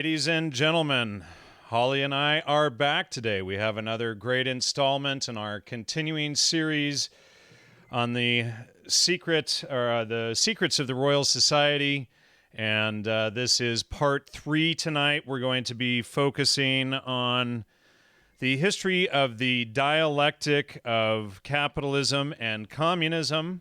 Ladies and gentlemen, Holly and I are back today. We have another great installment in our continuing series on the secrets of the Royal Society, and this is part 3 tonight. We're going to be focusing on the history of the dialectic of capitalism and communism,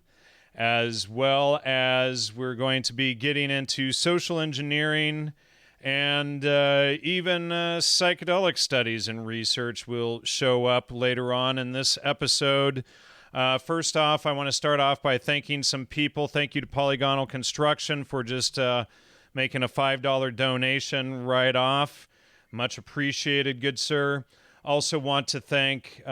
as well as we're going to be getting into social engineering and even psychedelic studies and research will show up later on in this episode. First off, I want to start off by thanking some people. Thank you to Polygonal Construction for just making a $5 donation right off. Much appreciated, good sir. Also want to thank,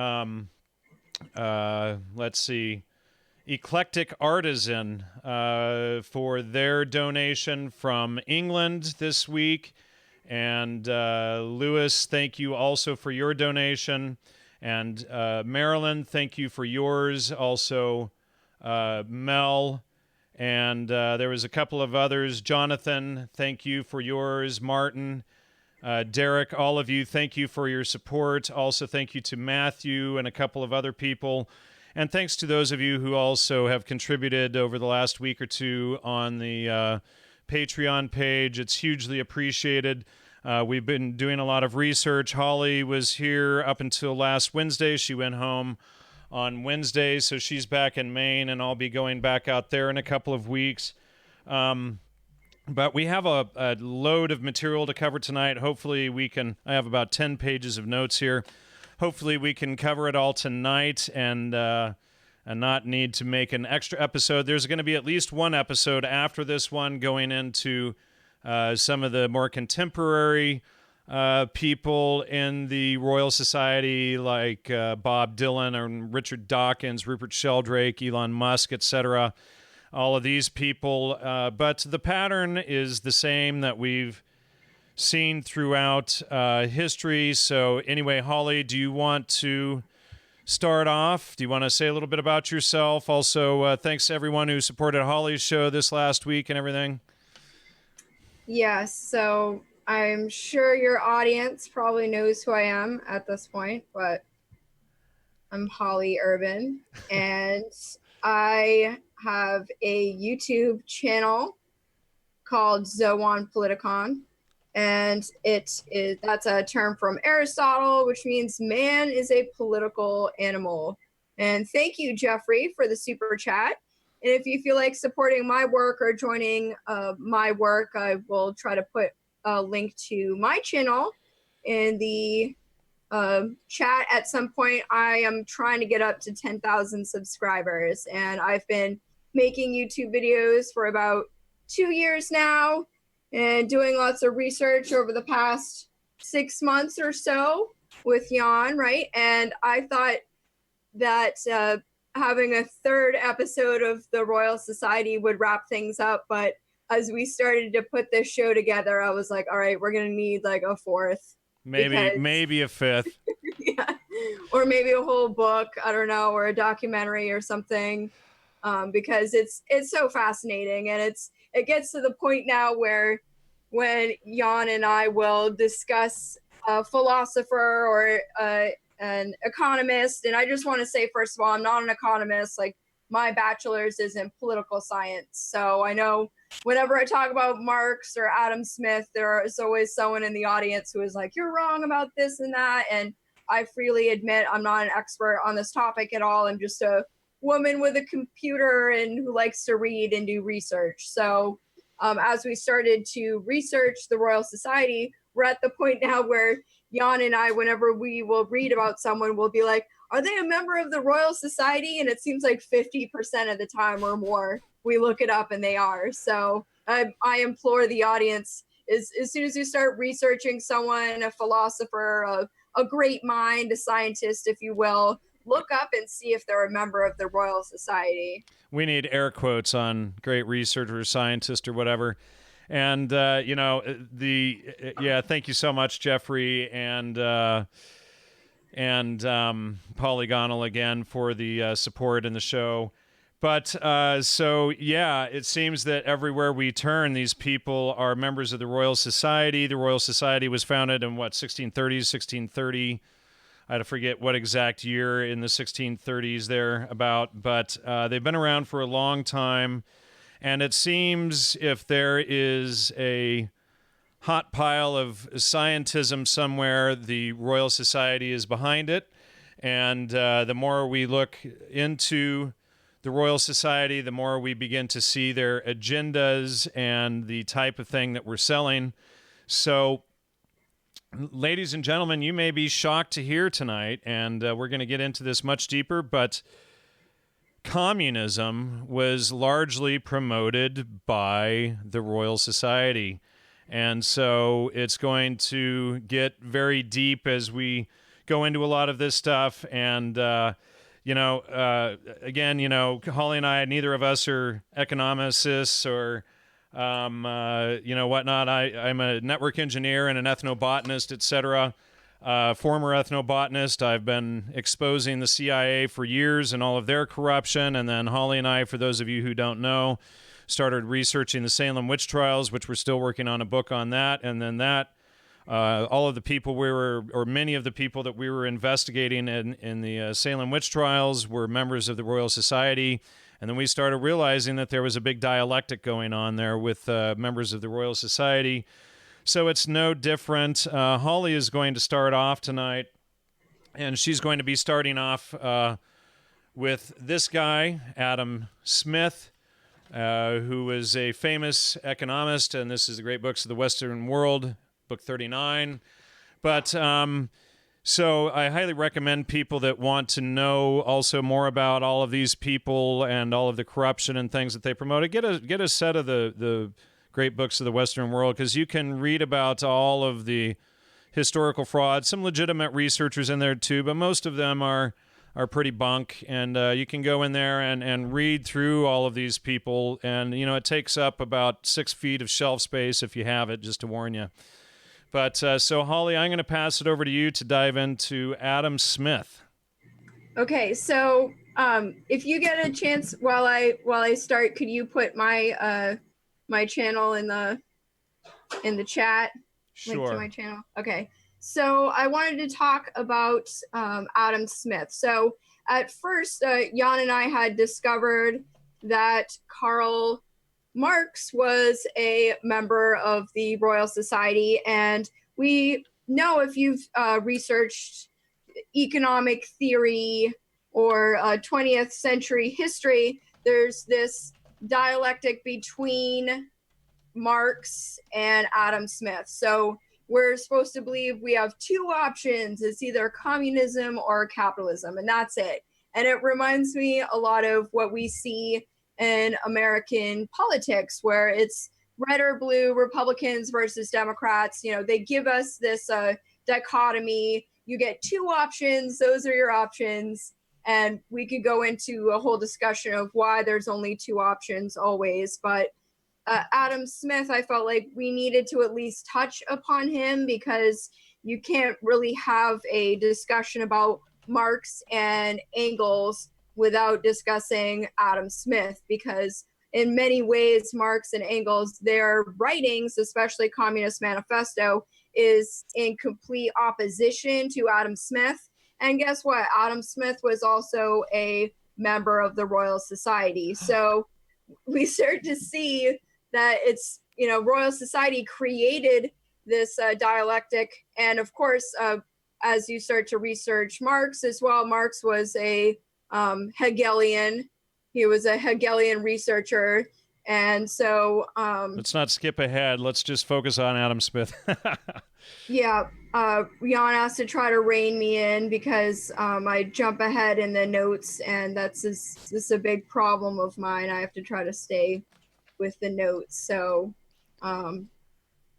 Eclectic Artisan for their donation from England this week. And Lewis, thank you also for your donation. And Marilyn, thank you for yours. Also, Mel. And there was a couple of others. Jonathan, thank you for yours. Martin, Derek, all of you, thank you for your support. Also, thank you to Matthew and a couple of other people. And thanks to those of you who also have contributed over the last week or two on the Patreon page. It's hugely appreciated. We've been doing a lot of research. Holly was here up until last Wednesday. She went home on Wednesday, so she's back in Maine, and I'll be going back out there in a couple of weeks. But we have a load of material to cover tonight. Hopefully we can... I have about 10 pages of notes here. Hopefully we can cover it all tonight and not need to make an extra episode. There's going to be at least one episode after this one going into some of the more contemporary people in the Royal Society, like Bob Dylan and Richard Dawkins, Rupert Sheldrake, Elon Musk, etc. All of these people. But the pattern is the same that we've seen throughout history. So anyway, Holly, do you want to start off? Do you want to say a little bit about yourself? Also, thanks to everyone who supported Holly's show this last week and everything. Yes, so I'm sure your audience probably knows who I am at this point, but I'm Holly Urban, and I have a YouTube channel called Zoon Politikon. And that's a term from Aristotle, which means man is a political animal. And thank you, Jeffrey, for the super chat. And if you feel like supporting my work or joining my work, I will try to put a link to my channel in the chat at some point. I am trying to get up to 10,000 subscribers, and I've been making YouTube videos for about 2 years now, and doing lots of research over the past 6 months or so with Jan, right? And I thought that having a third episode of the Royal Society would wrap things up. But as we started to put this show together, I was like, all right, we're going to need like a fourth. Maybe a fifth. Yeah. Or maybe a whole book, I don't know, or a documentary or something. Because it's so fascinating, and it gets to the point now where when Jan and I will discuss a philosopher or an economist, and I just want to say, first of all, I'm not an economist. Like, my bachelor's is in political science. So I know whenever I talk about Marx or Adam Smith, there is always someone in the audience who is like, you're wrong about this and that. And I freely admit I'm not an expert on this topic at all. I'm just a woman with a computer and who likes to read and do research. So as we started to research the Royal Society, we're at the point now where Jan and I, whenever we will read about someone, we'll be like, are they a member of the Royal Society? And it seems like 50% of the time or more, we look it up and they are. So I implore the audience, as soon as you start researching someone, a philosopher, a great mind, a scientist, if you will, look up and see if they're a member of the Royal Society. We need air quotes on great researcher, scientist, or whatever. And, thank you so much, Jeffrey, and Polygonal again for the support in the show. But so, yeah, it seems that everywhere we turn, these people are members of the Royal Society. The Royal Society was founded in what, 1630s, 1630. I forget what exact year in the 1630s they're about, but they've been around for a long time. And it seems if there is a hot pile of scientism somewhere, the Royal Society is behind it. And the more we look into the Royal Society, the more we begin to see their agendas and the type of thing that we're selling. So, ladies and gentlemen, you may be shocked to hear tonight, and we're going to get into this much deeper, but communism was largely promoted by the Royal Society. And so it's going to get very deep as we go into a lot of this stuff. And, again, Holly and I, neither of us are economists or, whatnot. I'm a network engineer and an ethnobotanist, et cetera. Former ethnobotanist. I've been exposing the CIA for years and all of their corruption. And then Holly and I, for those of you who don't know, started researching the Salem witch trials, which we're still working on a book on that. And then all of the people many of the people that we were investigating in the Salem witch trials were members of the Royal Society. And then we started realizing that there was a big dialectic going on there with members of the Royal Society. So it's no different. Holly is going to start off tonight, and she's going to be starting off with this guy, Adam Smith, who is a famous economist, and this is the Great Books of the Western World, book 39. But so I highly recommend people that want to know also more about all of these people and all of the corruption and things that they promote. Get a set of the Great Books of the Western World, because you can read about all of the historical fraud. Some legitimate researchers in there too, but most of them are pretty bunk. And you can go in there and read through all of these people. And, it takes up about 6 feet of shelf space if you have it, just to warn you. But so, Holly, I'm going to pass it over to you to dive into Adam Smith. Okay, so if you get a chance while I start, could you put my my channel in the chat? Sure. Link to my channel. Okay. So I wanted to talk about Adam Smith. So at first, Jan and I had discovered that Karl Marx was a member of the Royal Society, and we know, if you've researched economic theory or 20th century history, there's this dialectic between Marx and Adam Smith. So we're supposed to believe we have two options. It's either communism or capitalism, and that's it. And it reminds me a lot of what we see in American politics, where it's red or blue, Republicans versus Democrats. They give us this dichotomy. You get two options. Those are your options. And we could go into a whole discussion of why there's only two options always. But Adam Smith, I felt like we needed to at least touch upon him, because you can't really have a discussion about Marx and Engels without discussing Adam Smith, because in many ways, Marx and Engels, their writings, especially Communist Manifesto, is in complete opposition to Adam Smith. And guess what? Adam Smith was also a member of the Royal Society. So we start to see that it's, Royal Society created this dialectic. And of course, as you start to research Marx as well, Marx was a Hegelian. He was a Hegelian researcher. And so let's not skip ahead. Let's just focus on Adam Smith. Yeah, Jan has to try to rein me in, because I jump ahead in the notes, and this is a big problem of mine. I have to try to stay with the notes. So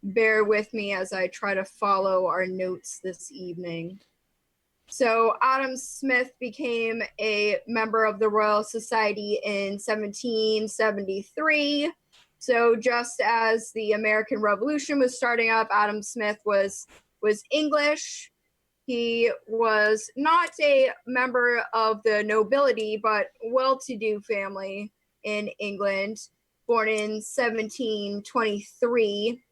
bear with me as I try to follow our notes this evening. So Adam Smith became a member of the Royal Society in 1773. So just as the American Revolution was starting up, Adam Smith was English. He was not a member of the nobility, but well-to-do family in England, born in 1723.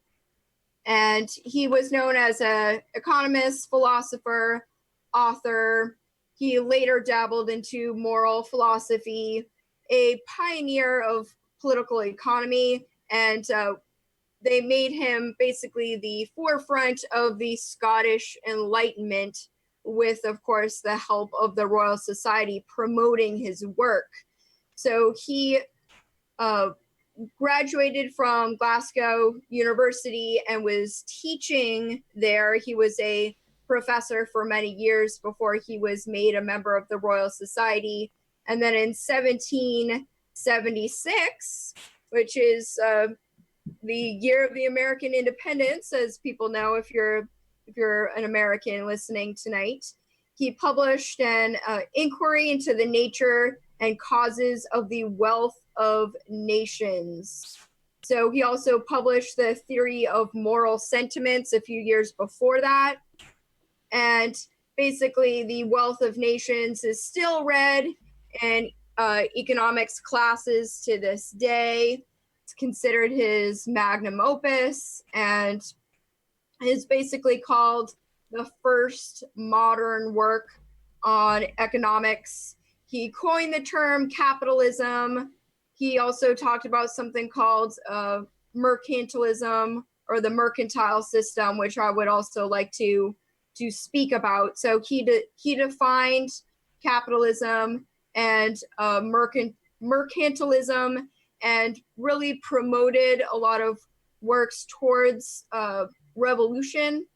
And he was known as an economist, philosopher, author. He later dabbled into moral philosophy, a pioneer of political economy, and they made him basically the forefront of the Scottish Enlightenment, with, of course, the help of the Royal Society promoting his work. So he graduated from Glasgow University and was teaching there. He was a professor for many years before he was made a member of the Royal Society. And then in 1776, which is the year of the American independence, as people know if you're an American listening tonight, he published an inquiry into the nature and causes of the wealth of nations. So he also published the theory of moral sentiments a few years before that. And basically, the wealth of nations is still read in economics classes to this day. It's considered his magnum opus and is basically called the first modern work on economics. He coined the term capitalism. He also talked about something called mercantilism, or the mercantile system, which I would also like to speak about. So he defined capitalism and mercantilism, and really promoted a lot of works towards revolution.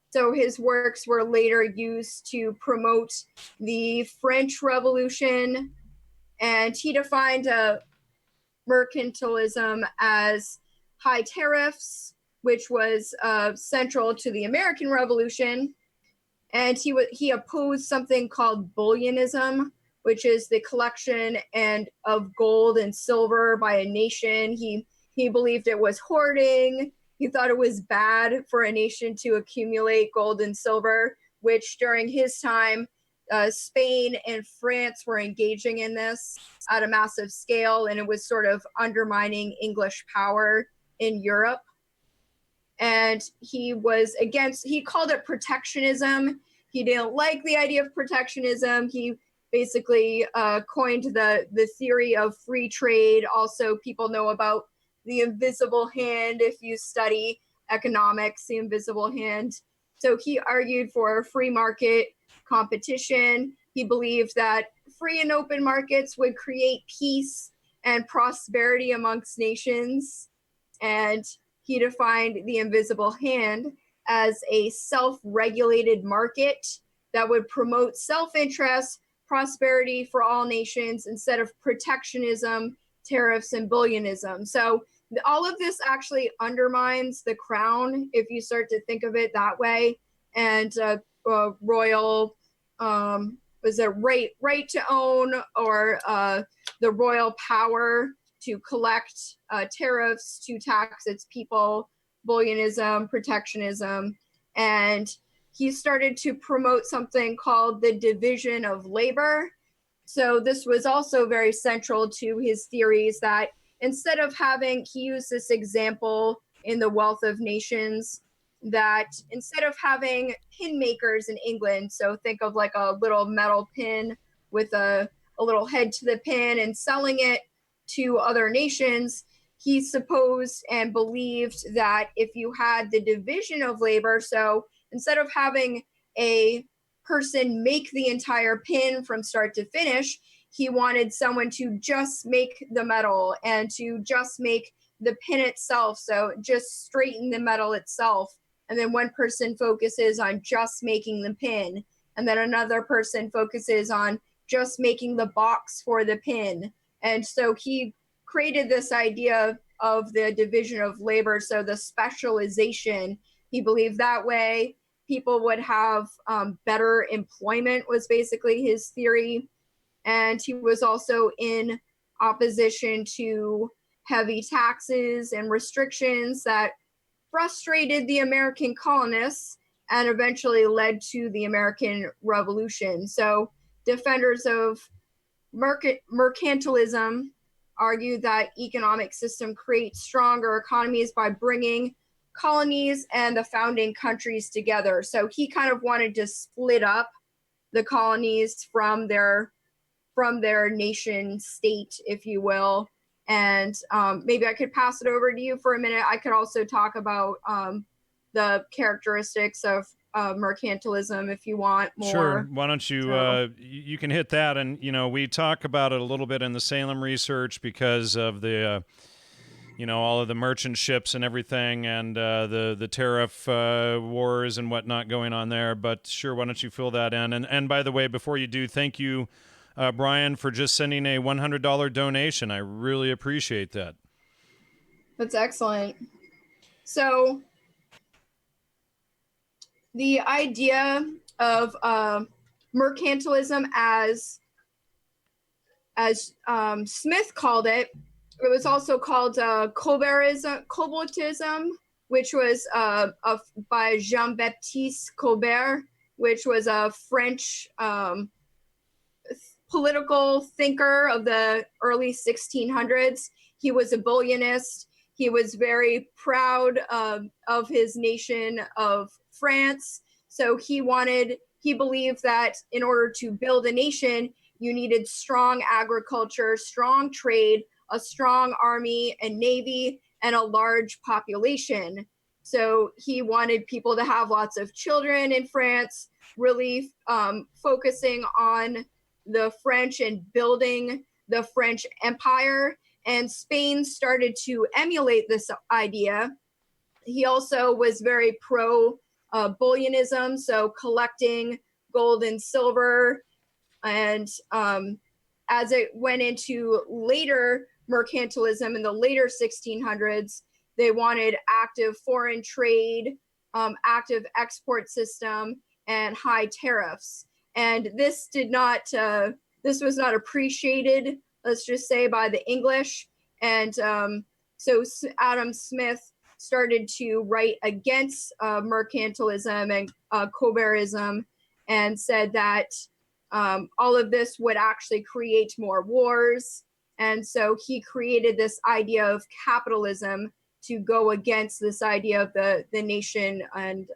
So his works were later used to promote the French Revolution, and he defined mercantilism as high tariffs, which was central to the American Revolution. And he opposed something called bullionism, which is the collection of gold and silver by a nation. He believed it was hoarding. He thought it was bad for a nation to accumulate gold and silver, which during his time, Spain and France were engaging in this at a massive scale, and it was sort of undermining English power in Europe. And he called it protectionism. He didn't like the idea of protectionism. He basically coined the theory of free trade. Also, people know about the invisible hand if you study economics, the invisible hand. So he argued for free market competition. He believed that free and open markets would create peace and prosperity amongst nations. And he defined the invisible hand as a self-regulated market that would promote self-interest, prosperity for all nations instead of protectionism, tariffs, and bullionism. So all of this actually undermines the crown if you start to think of it that way. And royal, was it right to own, or the royal power to collect tariffs, to tax its people, bullionism, protectionism. And he started to promote something called the division of labor. So this was also very central to his theories, that instead of he used this example in The Wealth of Nations, that instead of having pin makers in England, so think of like a little metal pin with a little head to the pin and selling it to other nations, he supposed and believed that if you had the division of labor, so instead of having a person make the entire pin from start to finish, he wanted someone to just make the metal and to just make the pin itself, so just straighten the metal itself. And then one person focuses on just making the pin, and then another person focuses on just making the box for the pin. And so he created this idea of the division of labor, so the specialization. He believed that way people would have better employment, was basically his theory. And he was also in opposition to heavy taxes and restrictions that frustrated the American colonists. and eventually led to the American Revolution. So defenders of mercantilism argue that economic system creates stronger economies by bringing colonies and the founding countries together. So he kind of wanted to split up the colonies from their nation state, if you will. And maybe I could pass it over to you for a minute. I could also talk about the characteristics of mercantilism if you want more. Sure. Why don't you, you can hit that. And, we talk about it a little bit in the Salem research because of the, all of the merchant ships and everything and the tariff wars and whatnot going on there. But sure, why don't you fill that in? And by the way, before you do, thank you, Brian, for just sending a $100 donation. I really appreciate that. That's excellent. So the idea of mercantilism, as Smith called it, it was also called Colbertism, which was by Jean-Baptiste Colbert, which was a French political thinker of the early 1600s. He was a bullionist. He was very proud of his nation of France. So he believed that in order to build a nation, you needed strong agriculture, strong trade, a strong army and navy, and a large population. So he wanted people to have lots of children in France, really focusing on the French and building the French Empire. And Spain started to emulate this idea. He also was very pro bullionism, so collecting gold and silver. And as it went into later mercantilism in the later 1600s, they wanted active foreign trade, active export system, and high tariffs. And this was not appreciated, let's just say, by the English. And so Adam Smith started to write against mercantilism and Colbertism, and said that all of this would actually create more wars. And so he created this idea of capitalism to go against this idea of the nation and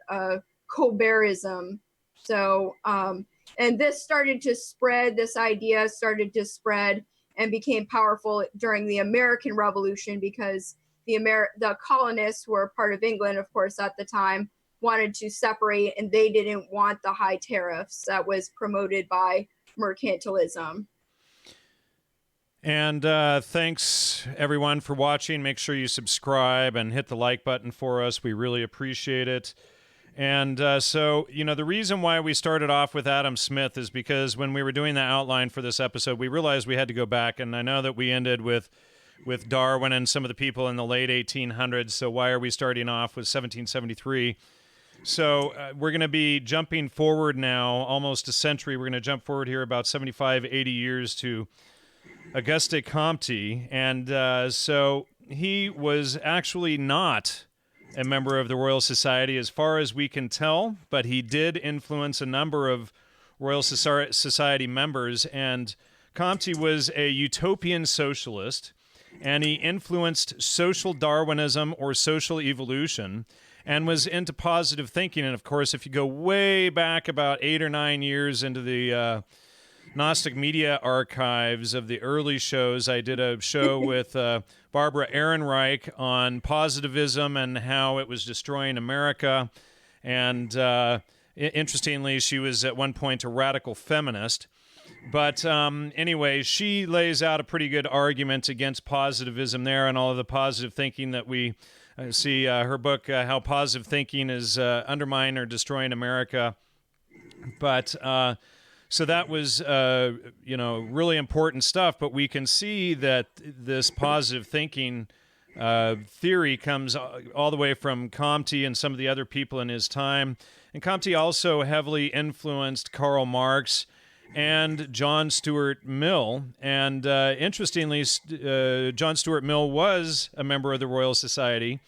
Colbertism. So, and this idea started to spread and became powerful during the American Revolution, because the colonists, who were part of England, of course, at the time, wanted to separate, and they didn't want the high tariffs that was promoted by mercantilism. And thanks, everyone, for watching. Make sure you subscribe and hit the like button for us. We really appreciate it. And so, the reason why we started off with Adam Smith is because when we were doing the outline for this episode, we realized we had to go back. And I know that we ended with Darwin and some of the people in the late 1800s. So why are we starting off with 1773? So we're going to be jumping forward now, almost a century. We're going to jump forward here about 75, 80 years to Auguste Comte. And so he was actually not a member of the Royal Society as far as we can tell, but he did influence a number of Royal Society members. And Comte was a utopian socialist, and he influenced social Darwinism or social evolution, and was into positive thinking. And of course, if you go way back about 8 or 9 years into the Gnostic Media archives of the early shows, I did a show with Barbara Ehrenreich on positivism and how it was destroying America. And interestingly, she was at one point a radical feminist. But anyway, she lays out a pretty good argument against positivism there and all of the positive thinking that we see. Her book, How Positive Thinking is Undermining or Destroying America. But so that was, really important stuff. But we can see that this positive thinking theory comes all the way from Comte and some of the other people in his time. And Comte also heavily influenced Karl Marx and John Stuart Mill. And interestingly, John Stuart Mill was a member of the Royal Society.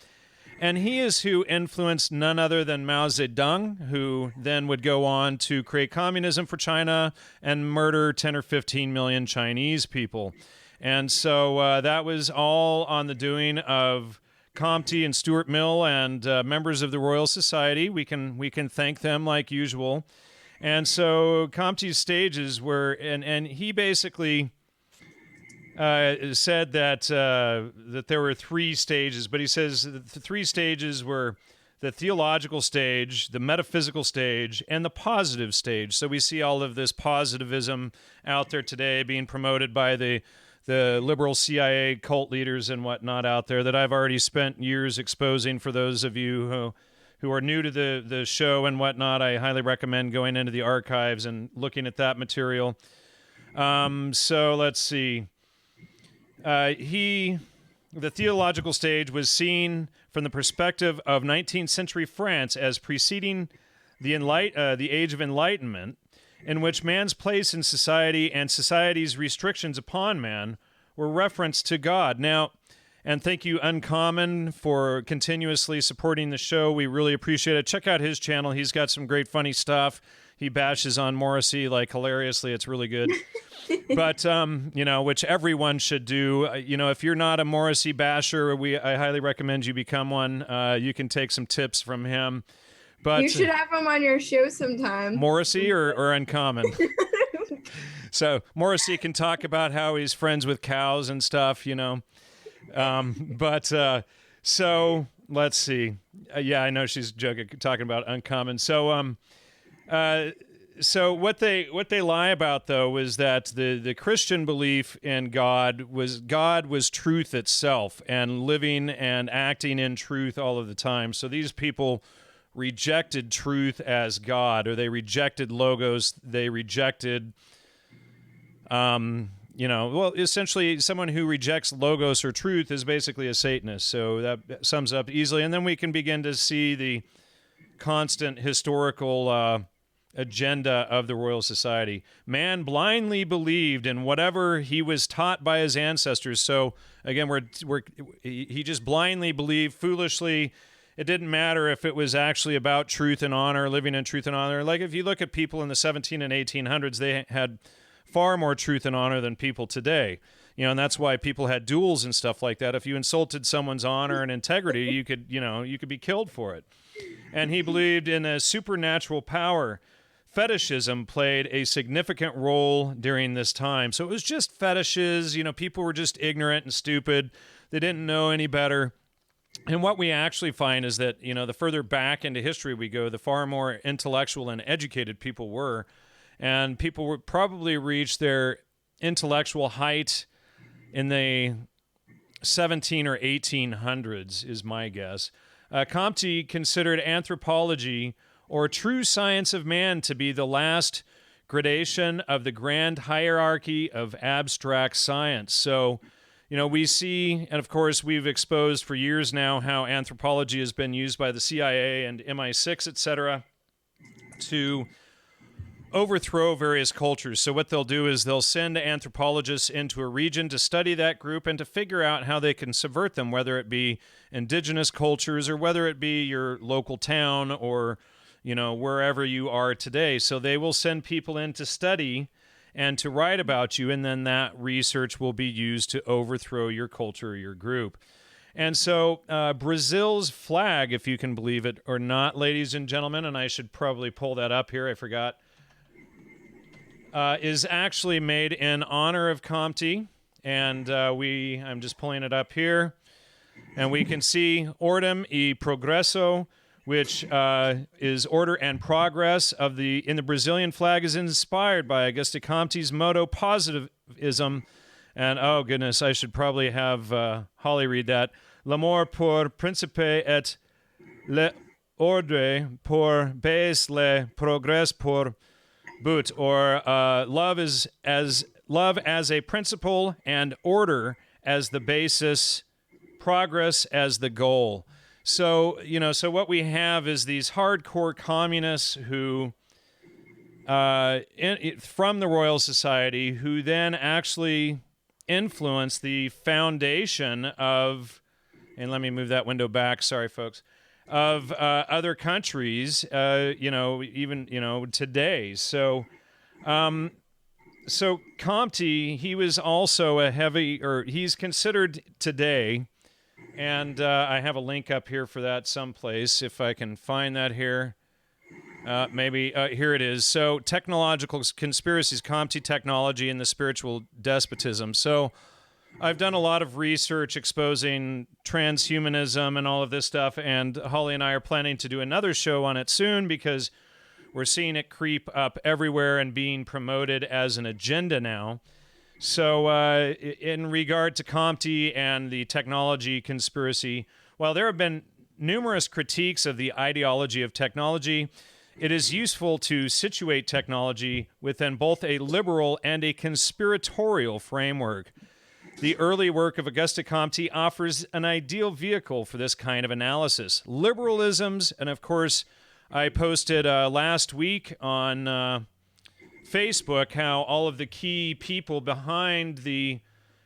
And he is who influenced none other than Mao Zedong, who then would go on to create communism for China and murder 10 or 15 million Chinese people. And so that was all on the doing of Comte and Stuart Mill and members of the Royal Society. We can thank them like usual. And so Comte's stages were, and he basically said that there were three stages, but he says the three stages were the theological stage, the metaphysical stage, and the positive stage. So we see all of this positivism out there today being promoted by the liberal CIA cult leaders and whatnot out there that I've already spent years exposing. For those of you who are new to the show and whatnot, I highly recommend going into the archives and looking at that material. So let's see. The theological stage was seen from the perspective of 19th century France as preceding the Age of Enlightenment, in which man's place in society and society's restrictions upon man were referenced to God. Now, and thank you, Uncommon, for continuously supporting the show. We really appreciate it. Check out his channel. He's got some great funny stuff. He bashes on Morrissey like hilariously. It's really good. But, which everyone should do. If you're not a Morrissey basher, I highly recommend you become one. You can take some tips from him. But you should have him on your show sometime. Morrissey or Uncommon? So Morrissey can talk about how he's friends with cows and stuff, So let's see. Yeah, I know she's talking about Uncommon. So what they lie about, though, is that the Christian belief in God was truth itself and living and acting in truth all of the time. So these people rejected truth as God, or they rejected logos. They rejected, essentially someone who rejects logos or truth is basically a Satanist. So that sums up easily. And then we can begin to see the constant historical agenda of the Royal Society. Man blindly believed in whatever he was taught by his ancestors. So again, he just blindly believed foolishly. It didn't matter if it was actually about truth and honor, living in truth and honor. Like if you look at people in the 17 and 1800s, they had far more truth and honor than people today. And that's why people had duels and stuff like that. If you insulted someone's honor and integrity, you could be killed for it. And he believed in a supernatural power. Fetishism played a significant role during this time. So it was just fetishes. People were just ignorant and stupid. They didn't know any better. And what we actually find is that, the further back into history we go, the far more intellectual and educated people were. And people would probably reach their intellectual height in the 17 or 1800s, is my guess. Comte considered anthropology, or true science of man, to be the last gradation of the grand hierarchy of abstract science. So, we see, and of course we've exposed for years now how anthropology has been used by the CIA and MI6, etc., to overthrow various cultures. So what they'll do is they'll send anthropologists into a region to study that group and to figure out how they can subvert them, whether it be indigenous cultures or whether it be your local town or wherever you are today. So they will send people in to study and to write about you, and then that research will be used to overthrow your culture or your group. And so Brazil's flag, if you can believe it or not, ladies and gentlemen, and I should probably pull that up here, I forgot, is actually made in honor of Comte. And I'm just pulling it up here. And we can see Ordem e Progresso, which is order and progress in the Brazilian flag, is inspired by Auguste Comte's motto, positivism. And oh goodness, I should probably have Holly read that. L'amour pour principe et l'ordre pour base le progrès pour but, or love as a principle and order as the basis, progress as the goal. So, so what we have is these hardcore communists who, from the Royal Society, who then actually influence the foundation of and let me move that window back. Sorry, folks. Of other countries, even today. So Comte, he was also he's considered today, and I have a link up here for that someplace if I can find that here. Here it is. So, technological conspiracies, Comte technology, and the spiritual despotism. So, I've done a lot of research exposing transhumanism and all of this stuff, and Holly and I are planning to do another show on it soon because we're seeing it creep up everywhere and being promoted as an agenda now. So, in regard to Comte and the technology conspiracy, while there have been numerous critiques of the ideology of technology, it is useful to situate technology within both a liberal and a conspiratorial framework. The early work of Auguste Comte offers an ideal vehicle for this kind of analysis. Liberalisms, and of course, I posted last week on Facebook how all of the key people behind the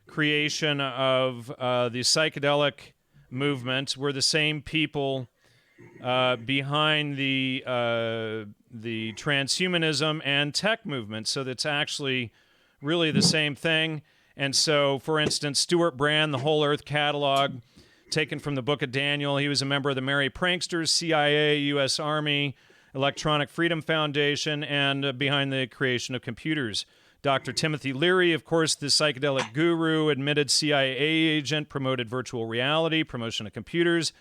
creation of the psychedelic movement were the same people behind the transhumanism and tech movement. So that's actually really the same thing. And so, for instance, Stuart Brand, the Whole Earth Catalog, taken from the Book of Daniel. He was a member of the Merry Pranksters, CIA, U.S. Army, Electronic Freedom Foundation, and behind the creation of computers. Dr. Timothy Leary, of course, the psychedelic guru, admitted CIA agent, promoted virtual reality, promotion of computers,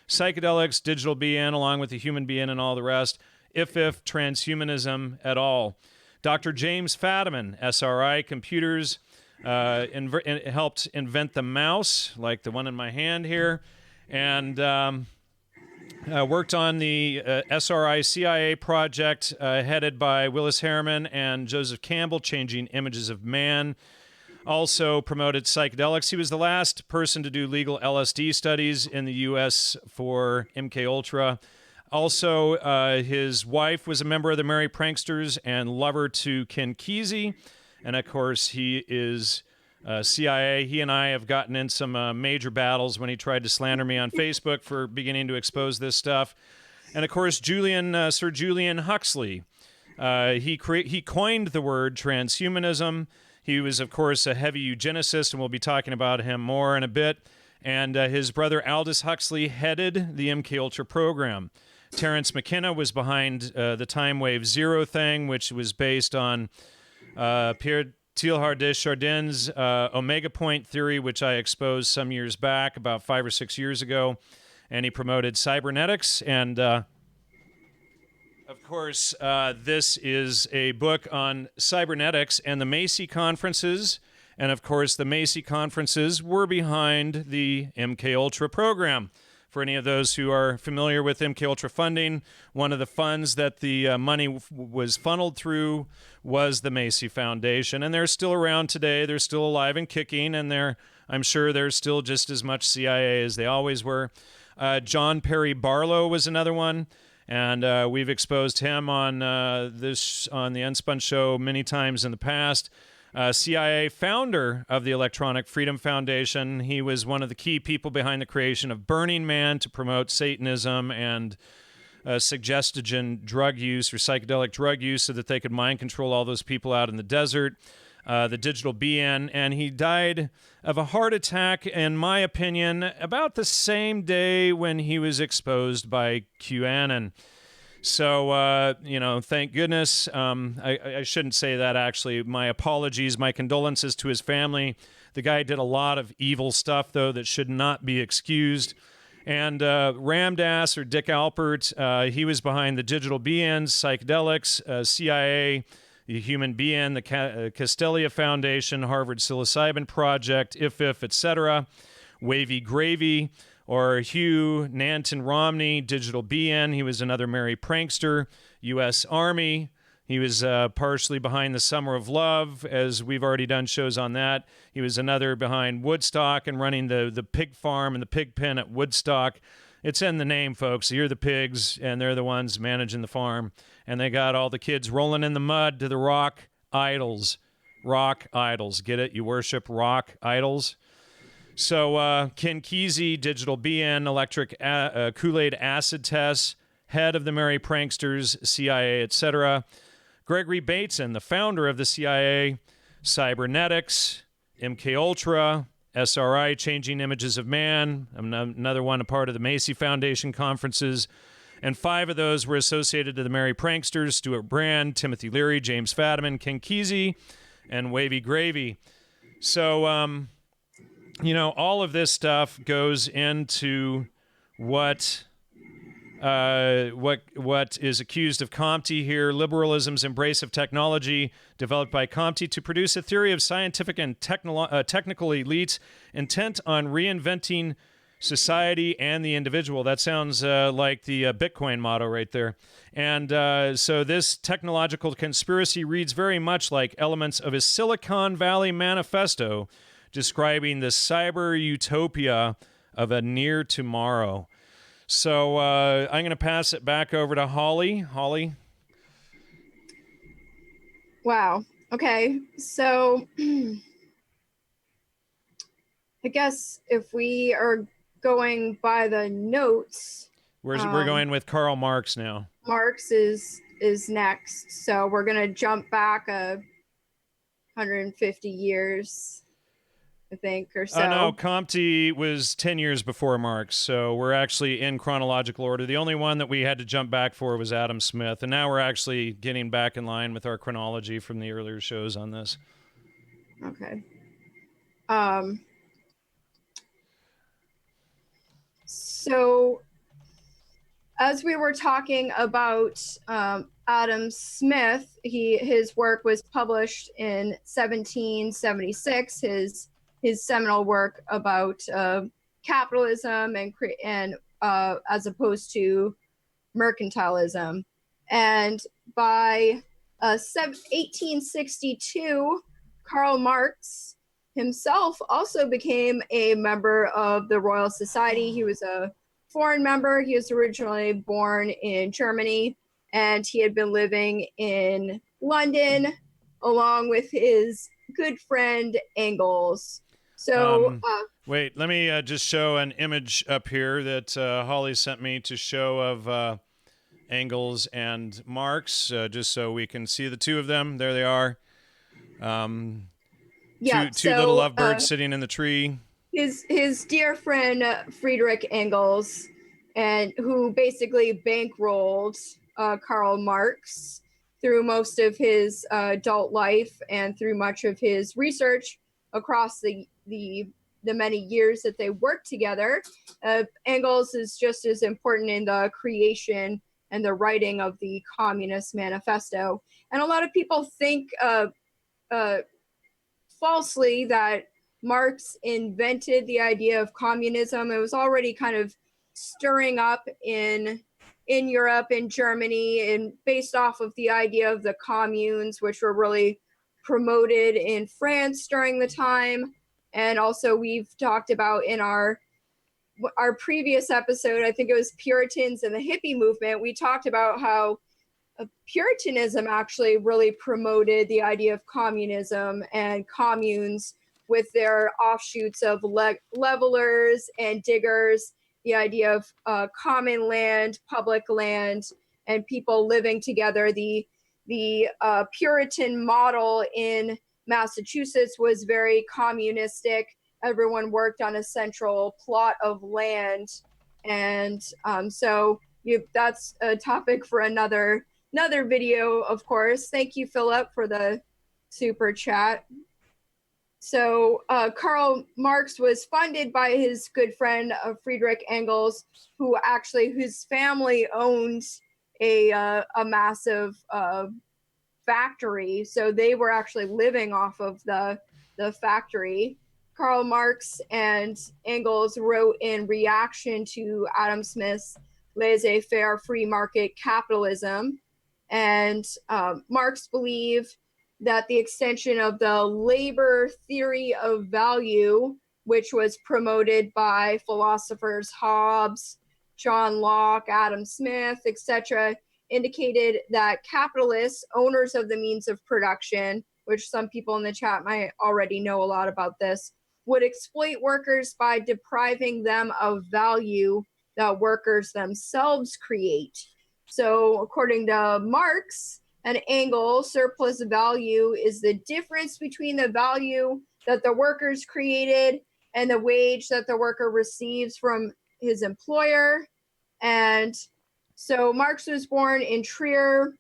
psychedelics, digital BN, along with the human BN and all the rest, if transhumanism at all. Dr. James Fadiman, SRI, computers, helped invent the mouse, like the one in my hand here, and worked on the SRI CIA project headed by Willis Harriman and Joseph Campbell, Changing Images of Man. Also promoted psychedelics. He was the last person to do legal LSD studies in the U.S. for MKUltra. Also, his wife was a member of the Merry Pranksters and lover to Ken Kesey. And, of course, he is CIA. He and I have gotten in some major battles when he tried to slander me on Facebook for beginning to expose this stuff. And, of course, Sir Julian Huxley. He coined the word transhumanism. He was, of course, a heavy eugenicist, and we'll be talking about him more in a bit. And his brother Aldous Huxley headed the MKUltra program. Terence McKenna was behind the Time Wave Zero thing, which was based on Pierre Teilhard de Chardin's omega point theory, which I exposed some years back, about 5 or 6 years ago. And he promoted cybernetics. And, of course, this is a book on cybernetics and the Macy conferences. And, of course, the Macy conferences were behind the MKUltra program. For any of those who are familiar with MKUltra funding, one of the funds that the money was funneled through was the Macy Foundation. And they're still around today. They're still alive and kicking, and I'm sure they're still just as much CIA as they always were. John Perry Barlow was another one, and we've exposed him on the UnSpun show many times in the past. CIA founder of the Electronic Freedom Foundation. He was one of the key people behind the creation of Burning Man to promote Satanism and suggestogen drug use or psychedelic drug use so that they could mind control all those people out in the desert. The digital BN, and he died of a heart attack, in my opinion, about the same day when he was exposed by QAnon. So, thank goodness. I shouldn't say that, actually. My apologies, my condolences to his family. The guy did a lot of evil stuff, though, that should not be excused. And Ramdas, or Dick Alpert, he was behind the digital BNs, psychedelics, CIA, the Human BN, the Castelia Foundation, Harvard Psilocybin Project, IFIF, etc., Wavy Gravy, or Hugh Nanton Romney, Digital BN. He was another Merry Prankster. U.S. Army. He was partially behind the Summer of Love, as we've already done shows on that. He was another behind Woodstock and running the pig farm and the pig pen at Woodstock. It's in the name, folks. You're the pigs, and they're the ones managing the farm. And they got all the kids rolling in the mud to the rock idols. Rock idols. Get it? You worship rock idols? So Ken Kesey, digital BN, electric Kool-Aid acid tests, head of the Merry Pranksters, CIA, etc. Gregory Bateson, the founder of the CIA, cybernetics, MK Ultra, SRI, Changing Images of Man, another one a part of the Macy Foundation conferences. And 5 of those were associated to the Merry Pranksters: Stuart Brand, Timothy Leary, James Fadiman, Ken Kesey, and Wavy Gravy. So, all of this stuff goes into what is accused of Comte here: liberalism's embrace of technology, developed by Comte to produce a theory of scientific and technical elites intent on reinventing society and the individual. That sounds like the Bitcoin motto right there. And so this technological conspiracy reads very much like elements of a Silicon Valley manifesto describing the cyber utopia of a near tomorrow. So I'm going to pass it back over to Holly. Holly? Wow. Okay. So I guess if we are going by the notes, we're going with Karl Marx now. Marx is next. So we're going to jump back 150 years, I think, or so. No, Comte was 10 years before Marx, so we're actually in chronological order. The only one that we had to jump back for was Adam Smith, and now we're actually getting back in line with our chronology from the earlier shows on this. Okay. So as we were talking about Adam Smith, his work was published in 1776. His seminal work about capitalism and as opposed to mercantilism. And by 1862, Karl Marx himself also became a member of the Royal Society. He was a foreign member. He was originally born in Germany, and he had been living in London along with his good friend Engels. So wait, let me just show an image up here that Holly sent me to show of Engels and Marx, just so we can see the two of them. There they are. Two little lovebirds sitting in the tree. His dear friend Friedrich Engels, and who basically bankrolled Karl Marx through most of his adult life and through much of his research across the many years that they worked together. Engels is just as important in the creation and the writing of the Communist Manifesto. And a lot of people think falsely that Marx invented the idea of communism. It was already kind of stirring up in Europe, in Germany, and based off of the idea of the communes, which were really promoted in France during the time. And also we've talked about in our previous episode, I think it was Puritans and the hippie movement, we talked about how Puritanism actually really promoted the idea of communism and communes with their offshoots of levelers and diggers, the idea of common land, public land, and people living together. The Puritan model in Massachusetts was very communistic. Everyone worked on a central plot of land. And so that's a topic for another video, of course. Thank you, Philip, for the super chat. So Karl Marx was funded by his good friend Friedrich Engels, whose family owned a massive factory. So they were actually living off of the factory. Karl Marx and Engels wrote in reaction to Adam Smith's laissez-faire free market capitalism. And Marx believed that the extension of the labor theory of value, which was promoted by philosophers Hobbes, John Locke, Adam Smith, etc., indicated that capitalists, owners of the means of production, which some people in the chat might already know a lot about this, would exploit workers by depriving them of value that workers themselves create. So according to Marx and Engels, surplus value is the difference between the value that the workers created and the wage that the worker receives from his employer. And so Marx was born in Trier,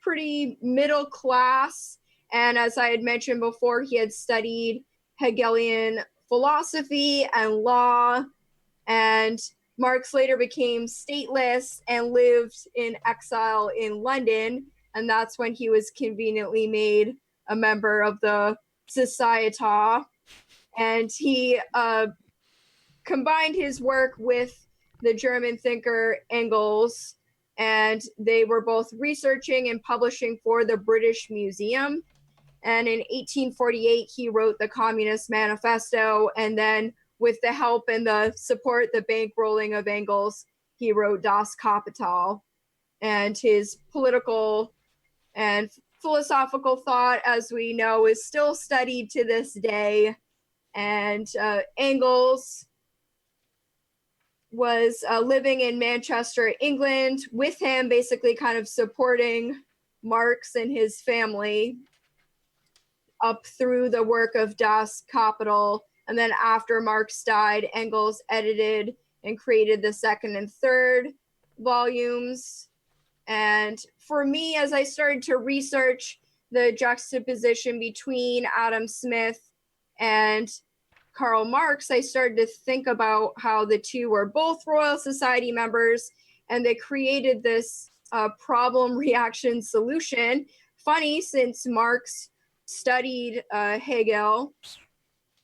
pretty middle class. And as I had mentioned before, he had studied Hegelian philosophy and law. And Marx later became stateless and lived in exile in London. And that's when he was conveniently made a member of the Società. And he combined his work with the German thinker Engels, and they were both researching and publishing for the British Museum. And in 1848, he wrote the Communist Manifesto, and then with the help and the support, the bankrolling of Engels, he wrote Das Kapital. And his political and philosophical thought, as we know, is still studied to this day. And Engels was living in Manchester, England, with him, basically kind of supporting Marx and his family up through the work of Das Kapital. And then after Marx died, Engels edited and created the second and third volumes. And for me, as I started to research the juxtaposition between Adam Smith and Karl Marx, I started to think about how the two were both Royal Society members, and they created this problem reaction solution. Funny, since Marx studied Hegel,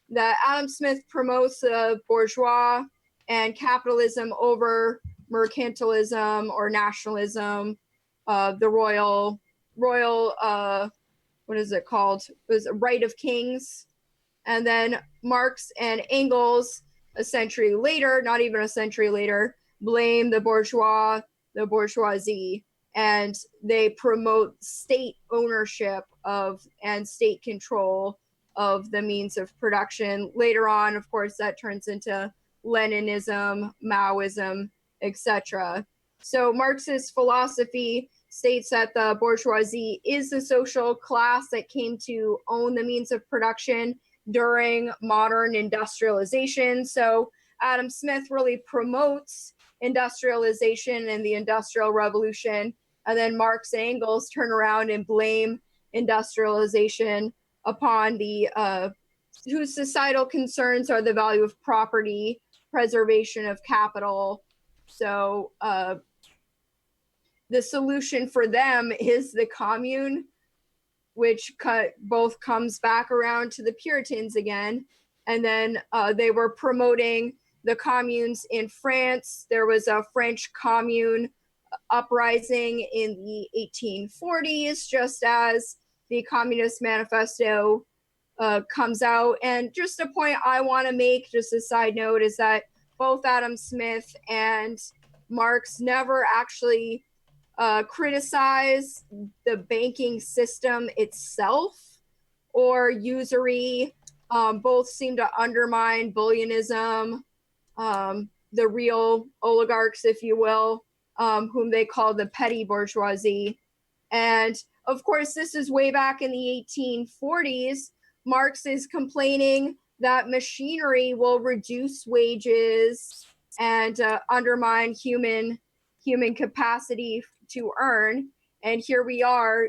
that Adam Smith promotes the bourgeois and capitalism over mercantilism or nationalism, the royal, what is it called? It was a right of kings. And then Marx and Engels, a century later, not even a century later, blame the bourgeoisie, and they promote state ownership of and state control of the means of production. Later on, of course, that turns into Leninism, Maoism, etc. So Marxist philosophy states that the bourgeoisie is the social class that came to own the means of production during modern industrialization. So Adam Smith really promotes industrialization and the Industrial Revolution. And then Marx and Engels turn around and blame industrialization upon the whose societal concerns are the value of property, preservation of capital. So the solution for them is the commune, which both comes back around to the Puritans again. And then they were promoting the communes in France. There was a French commune uprising in the 1840s, just as the Communist Manifesto comes out. And just a point I want to make, just a side note, is that both Adam Smith and Marx never actually criticize the banking system itself or usury. Both seem to undermine bullionism, the real oligarchs, if you will, whom they call the petty bourgeoisie. And of course, this is way back in the 1840s. Marx is complaining that machinery will reduce wages and undermine human capacity to earn. And here we are,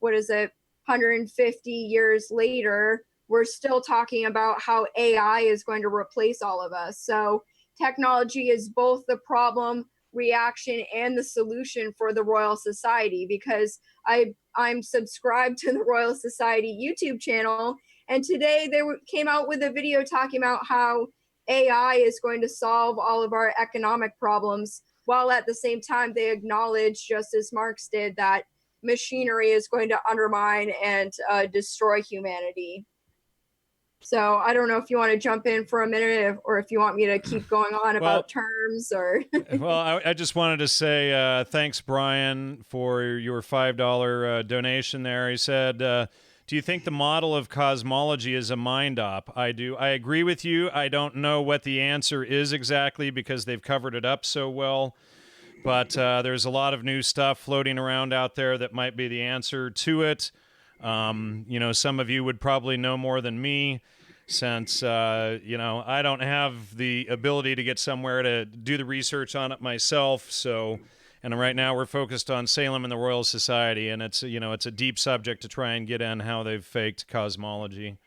what is it, 150 years later, we're still talking about how AI is going to replace all of us. So technology is both the problem, reaction, and the solution for the Royal Society, because I'm subscribed to the Royal Society YouTube channel, and today they came out with a video talking about how AI is going to solve all of our economic problems, while at the same time they acknowledge, just as Marx did, that machinery is going to undermine and destroy humanity. So I don't know if you want to jump in for a minute, or if you want me to keep going on about terms, or. Well, I just wanted to say thanks, Brian, for your $5 donation there. He said, Do you think the model of cosmology is a mind-op? I do. I agree with you. I don't know what the answer is exactly because they've covered it up so well. But there's a lot of new stuff floating around out there that might be the answer to it. Some of you would probably know more than me since, I don't have the ability to get somewhere to do the research on it myself. So, and right now we're focused on Salem and the Royal Society, and it's a deep subject to try and get in how they've faked cosmology.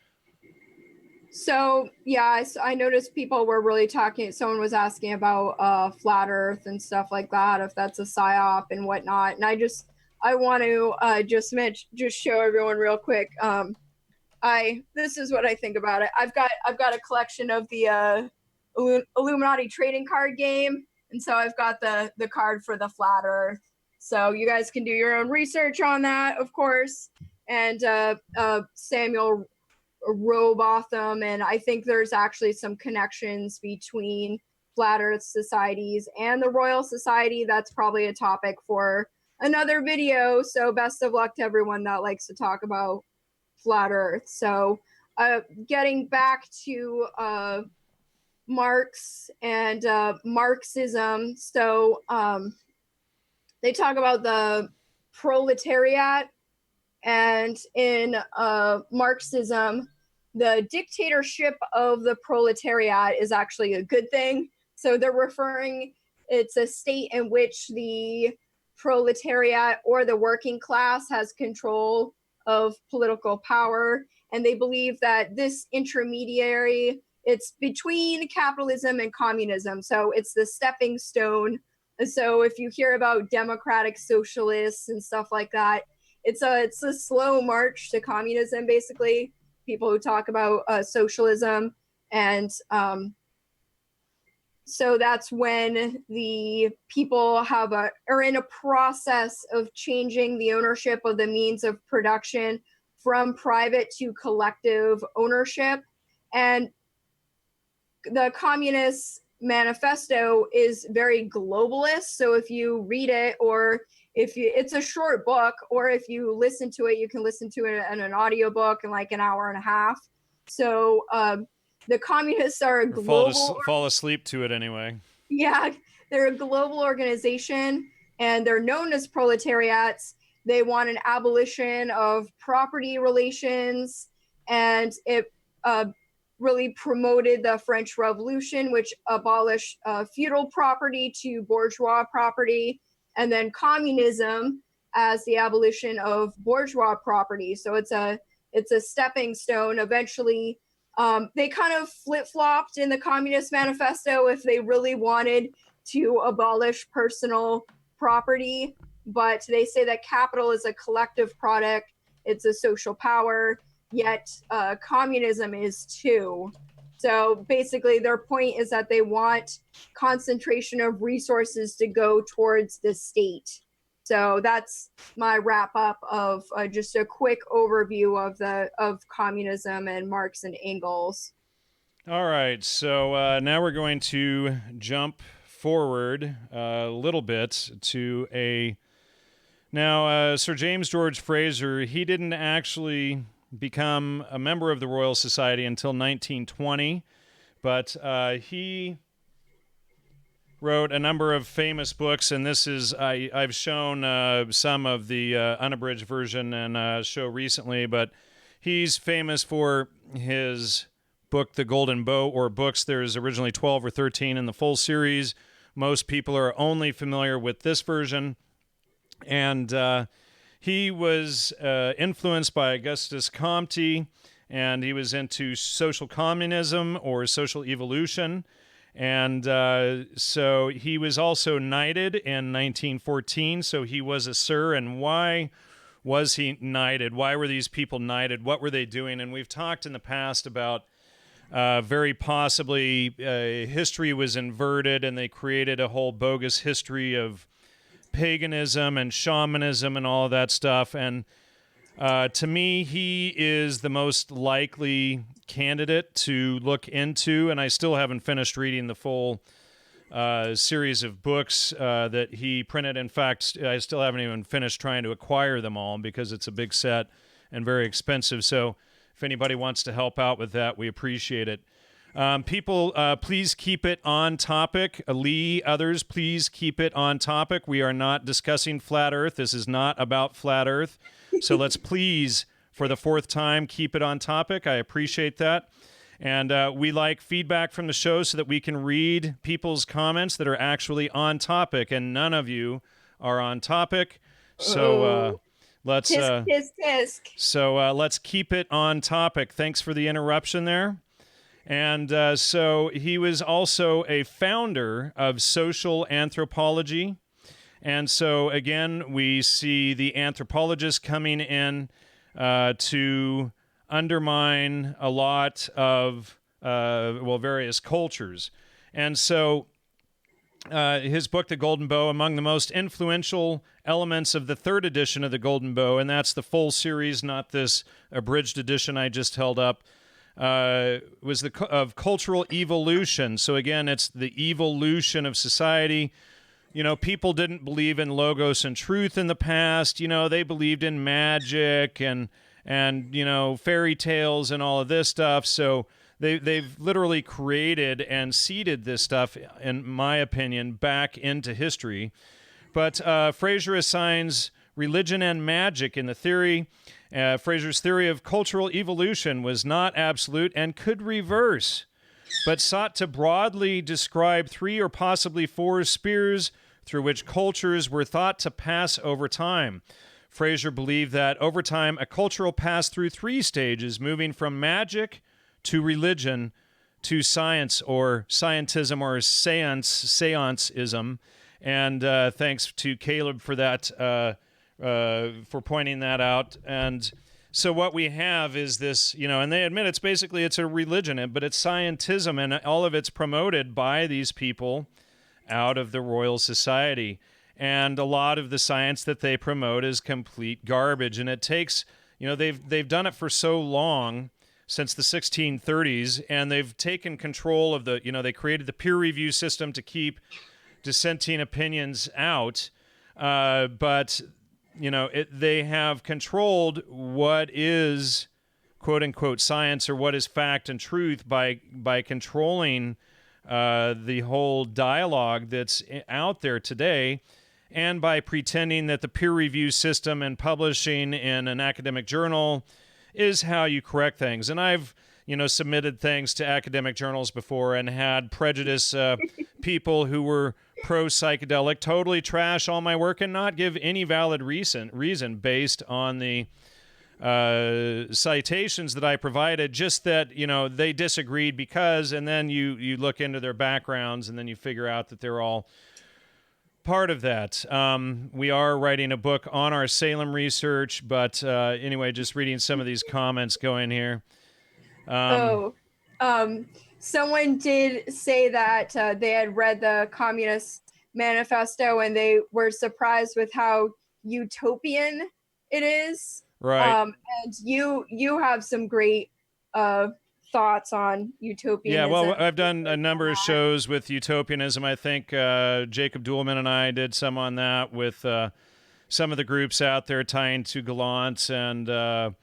So yeah, I noticed people were really talking. Someone was asking about flat Earth and stuff like that, if that's a psyop and whatnot. And I want to just show everyone real quick. This is what I think about it. I've got a collection of the Illuminati trading card game, and so I've got the card for the flat Earth. So you guys can do your own research on that, of course. And Samuel Robotham, and I think there's actually some connections between flat Earth societies and the Royal Society. That's probably a topic for another video. So best of luck to everyone that likes to talk about flat Earth. So getting back to Marx and Marxism. So they talk about the proletariat, and in Marxism, the dictatorship of the proletariat is actually a good thing. So it's a state in which the proletariat or the working class has control of political power. And they believe that this intermediary, it's between capitalism and communism. So it's the stepping stone. So if you hear about democratic socialists and stuff like that, it's a slow march to communism, basically. People who talk about socialism. And so that's when the people are in a process of changing the ownership of the means of production from private to collective ownership. And the Communist Manifesto is very globalist. So if you read it, or it's a short book, or if you listen to it, you can listen to it in an audiobook in like an hour and a half. So the communists are a global... Fall asleep to it anyway. Yeah, they're a global organization, and they're known as proletariats. They want an abolition of property relations, and it really promoted the French Revolution, which abolished feudal property to bourgeois property, and then communism as the abolition of bourgeois property. So it's a stepping stone. Eventually, they kind of flip-flopped in the Communist Manifesto if they really wanted to abolish personal property, but they say that capital is a collective product, it's a social power, yet communism is too. So basically their point is that they want concentration of resources to go towards the state. So that's my wrap up of just a quick overview of communism and Marx and Engels. All right, so now we're going to jump forward a little bit to Sir James George Frazer. He didn't actually become a member of the Royal Society until 1920, but he wrote a number of famous books, and this is I've shown some of the unabridged version in a show recently, but he's famous for his book, The Golden Bow, or books. There's originally 12 or 13 in the full series. Most people are only familiar with this version, and he was influenced by Auguste Comte, and he was into social communism or social evolution. And so he was also knighted in 1914, so he was a sir. And why was he knighted? Why were these people knighted? What were they doing? And we've talked in the past about very possibly history was inverted, and they created a whole bogus history of paganism and shamanism and all of that stuff. And to me, he is the most likely candidate to look into, and I still haven't finished reading the full series of books that he printed. In fact, I still haven't even finished trying to acquire them all because it's a big set, and very expensive. So if anybody wants to help out with that, we appreciate it. People, please keep it on topic. Lee, others, please keep it on topic. We are not discussing flat Earth. This is not about flat Earth. So let's please, for the fourth time, keep it on topic. I appreciate that. And we like feedback from the show so that we can read people's comments that are actually on topic, and none of you are on topic. So let's tisk. So let's keep it on topic. Thanks for the interruption there. And so he was also a founder of social anthropology. And so, again, we see the anthropologists coming in to undermine a lot of, various cultures. And so his book, The Golden Bow, among the most influential elements of the third edition of The Golden Bow, and that's the full series, not this abridged edition I just held up, was of cultural evolution. So again, it's the evolution of society. You know, people didn't believe in logos and truth in the past. You know, they believed in magic and you know, fairy tales and all of this stuff. So they've literally created and seeded this stuff, in my opinion, back into history. But Frazer assigns religion and magic in the theory. Frazer's theory of cultural evolution was not absolute and could reverse, but sought to broadly describe 3 or possibly 4 spheres through which cultures were thought to pass over time. Frazer believed that over time, a culture will pass through 3 stages, moving from magic to religion to science or scientism or seanceism. And thanks to Caleb for that, for pointing that out. And so what we have is this, you know, and they admit it's a religion, but it's scientism, and all of it's promoted by these people out of the Royal Society. And a lot of the science that they promote is complete garbage. And it takes, you know, they've done it for so long, since the 1630s, and they've taken control of the, you know, they created the peer review system to keep dissenting opinions out. But, you know, they have controlled what is quote unquote science or what is fact and truth by controlling the whole dialogue that's out there today, and by pretending that the peer review system and publishing in an academic journal is how you correct things. And I've, you know, submitted things to academic journals before and had prejudice people who were pro-psychedelic totally trash all my work and not give any valid reason based on the citations that I provided, just that, you know, they disagreed because, and then you look into their backgrounds and then you figure out that they're all part of that. We are writing a book on our Salem research, but anyway, just reading some of these comments going here. Someone did say that they had read the Communist Manifesto and they were surprised with how utopian it is. Right. And you have some great thoughts on utopianism. Yeah, well, I've done a number of shows with utopianism. I think Jacob Duhlman and I did some on that with some of the groups out there tying to Gallant and the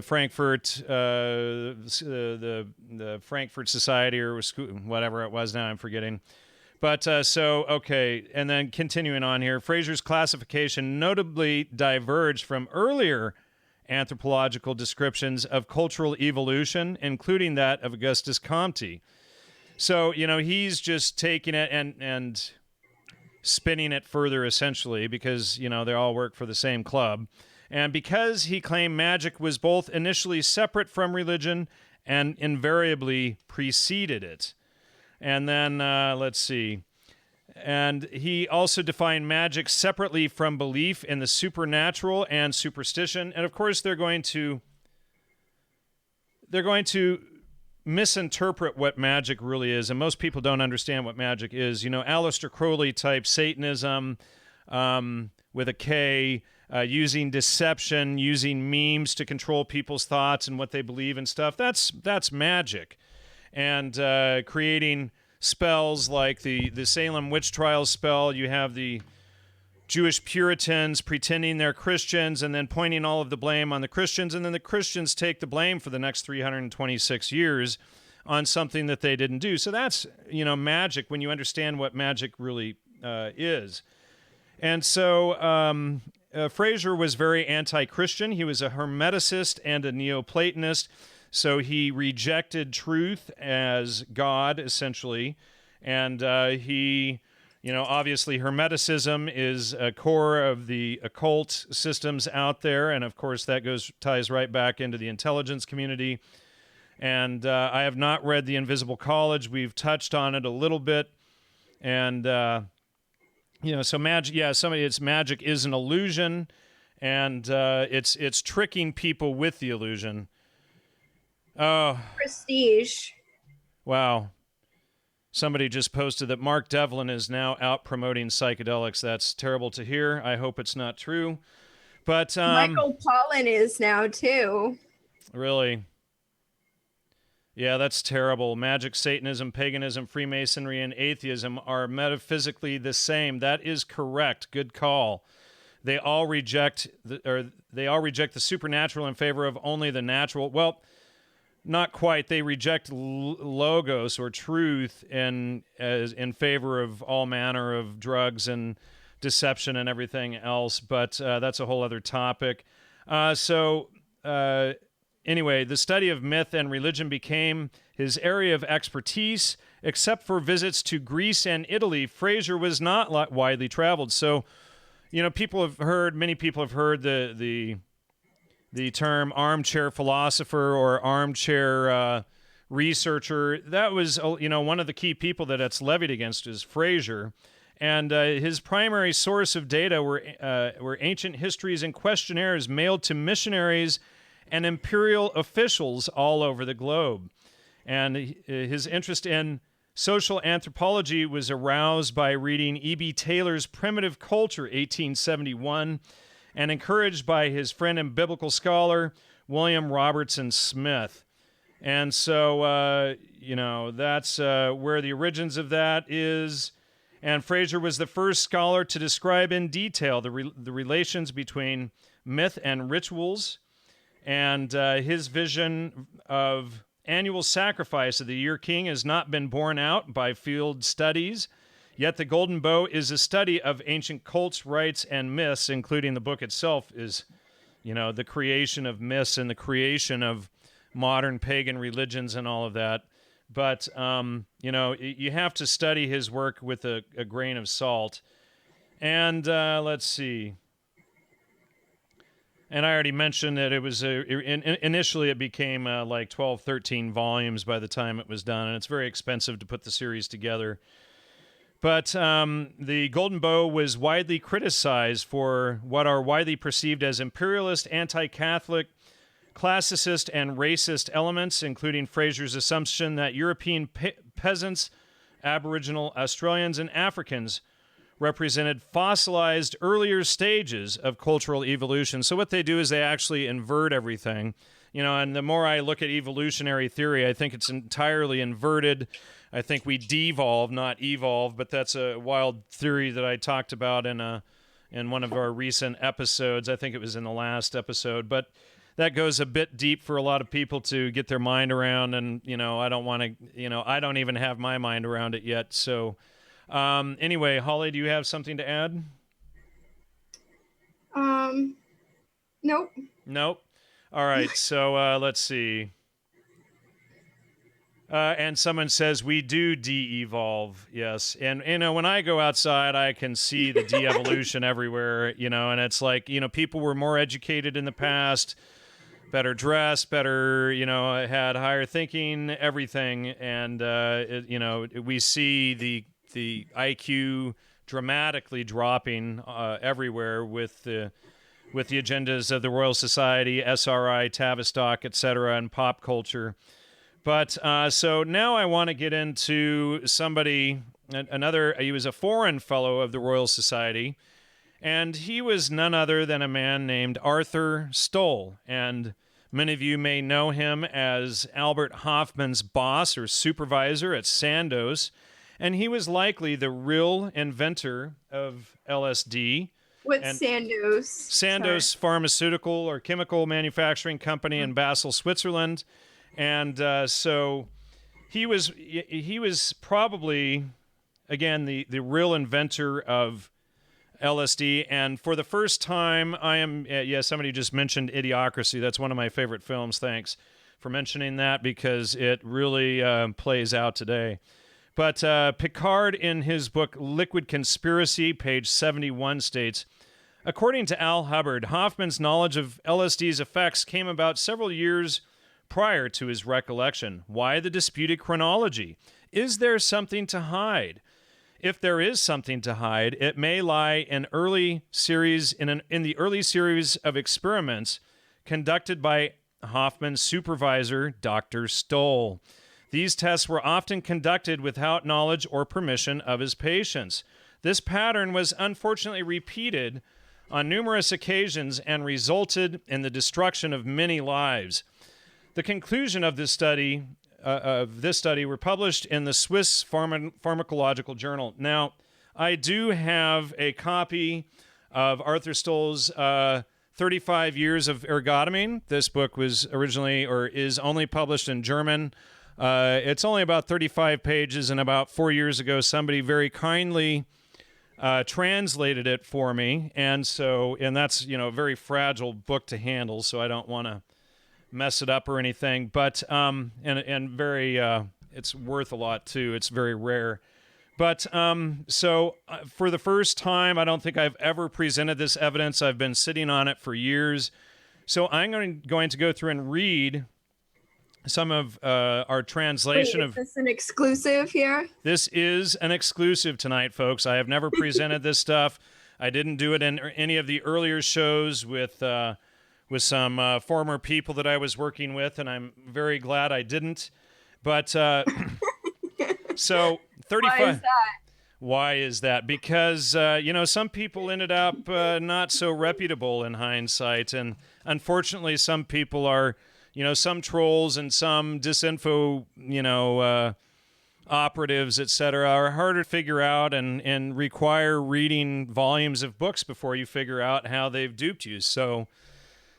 Frankfurt, the Frankfurt Society or whatever it was. Now I'm forgetting. But okay, and then continuing on here, Frazer's classification notably diverged from earlier anthropological descriptions of cultural evolution, including that of Auguste Comte. So, you know, he's just taking it and spinning it further, essentially, because, you know, they all work for the same club. And because he claimed magic was both initially separate from religion and invariably preceded it. And then, let's see. And he also defined magic separately from belief in the supernatural and superstition. And of course, they're going to misinterpret what magic really is. And most people don't understand what magic is. You know, Aleister Crowley type Satanism with a K, using deception, using memes to control people's thoughts and what they believe and stuff. That's magic. And creating spells like the Salem witch trials spell. You have the Jewish Puritans pretending they're Christians and then pointing all of the blame on the Christians, and then the Christians take the blame for the next 326 years on something that they didn't do. So that's, magic when you understand what magic really is. And so Frazer was very anti-Christian. He was a Hermeticist and a Neoplatonist. So he rejected truth as God, essentially. And he, obviously Hermeticism is a core of the occult systems out there. And of course, that ties right back into the intelligence community. And I have not read The Invisible College. We've touched on it a little bit. And, so magic, it's magic is an illusion. And it's tricking people with the illusion. Oh. Prestige. Wow. Somebody just posted that Mark Devlin is now out promoting psychedelics. That's terrible to hear. I hope it's not true. But Michael Pollan is now too. Really? Yeah, that's terrible. Magic, Satanism, paganism, Freemasonry, and atheism are metaphysically the same. That is correct. Good call. They all reject the supernatural in favor of only the natural. Well, not quite. They reject logos or truth in favor of all manner of drugs and deception and everything else. But that's a whole other topic. Anyway, the study of myth and religion became his area of expertise. Except for visits to Greece and Italy, Frazer was not widely traveled. So, many people have heard the term armchair philosopher or armchair researcher. That was, one of the key people that it's levied against is Frazer. And his primary source of data were ancient histories and questionnaires mailed to missionaries and imperial officials all over the globe. And his interest in social anthropology was aroused by reading E.B. Taylor's Primitive Culture, 1871, and encouraged by his friend and biblical scholar, William Robertson Smith. And so, that's where the origins of that is. And Frazer was the first scholar to describe in detail the relations between myth and rituals. And his vision of annual sacrifice of the year king has not been borne out by field studies. Yet the Golden Bow is a study of ancient cults, rites, and myths, including the book itself is, the creation of myths and the creation of modern pagan religions and all of that. But, you have to study his work with a grain of salt. And let's see. And I already mentioned that it was initially it became like 12, 13 volumes by the time it was done, and it's very expensive to put the series together. But the Golden Bow was widely criticized for what are widely perceived as imperialist, anti-Catholic, classicist, and racist elements, including Frazer's assumption that European peasants, Aboriginal Australians, and Africans represented fossilized earlier stages of cultural evolution. So what they do is they actually invert everything. And the more I look at evolutionary theory, I think it's entirely inverted. I think we devolve, not evolve, but that's a wild theory that I talked about in one of our recent episodes. I think it was in the last episode, but that goes a bit deep for a lot of people to get their mind around, and I don't want to, I don't even have my mind around it yet. So anyway, Holly, do you have something to add? Nope. Nope. All right, so let's see. And someone says we do de-evolve, yes. And, when I go outside, I can see the de-evolution everywhere, and it's like, people were more educated in the past, better dressed, better, had higher thinking, everything. And, we see the IQ dramatically dropping everywhere with the agendas of the Royal Society, SRI, Tavistock, etc., and pop culture. But so now I want to get into somebody, he was a foreign fellow of the Royal Society, and he was none other than a man named Arthur Stoll. And many of you may know him as Albert Hofmann's boss or supervisor at Sandoz. and he was likely the real inventor of LSD. With and Sandoz. Sandoz Pharmaceutical or Chemical Manufacturing Company in Basel, Switzerland. And so he was probably, again, the real inventor of LSD. And for the first time, somebody just mentioned Idiocracy. That's one of my favorite films. Thanks for mentioning that, because it really plays out today. But Picard, in his book Liquid Conspiracy, page 71, states, according to Al Hubbard, Hoffman's knowledge of LSD's effects came about several years prior to his recollection. Why the disputed chronology? Is there something to hide? If there is something to hide, it may lie in the early series of experiments conducted by Hoffman's supervisor, Dr. Stoll. These tests were often conducted without knowledge or permission of his patients. This pattern was unfortunately repeated on numerous occasions and resulted in the destruction of many lives. The conclusion of this study were published in the Swiss Pharmacological Journal. Now, I do have a copy of Arthur Stoll's 35 Years of Ergotamine. This book was originally, or is only, published in German. It's only about 35 pages, and about 4 years ago, somebody very kindly translated it for me. And that's, a very fragile book to handle, so I don't want to mess it up or anything. But, it's worth a lot too. It's very rare. But, for the first time, I don't think I've ever presented this evidence. I've been sitting on it for years. So I'm going to go through and read some of our translation. Wait, is this an exclusive here? This is an exclusive tonight, folks. I have never presented this stuff. I didn't do it in any of the earlier shows with some former people that I was working with, and I'm very glad I didn't. But so 35. Why is that? Why is that? Because some people ended up not so reputable in hindsight, and unfortunately, some people are. Some trolls and some disinfo, operatives, etc., are harder to figure out and require reading volumes of books before you figure out how they've duped you. So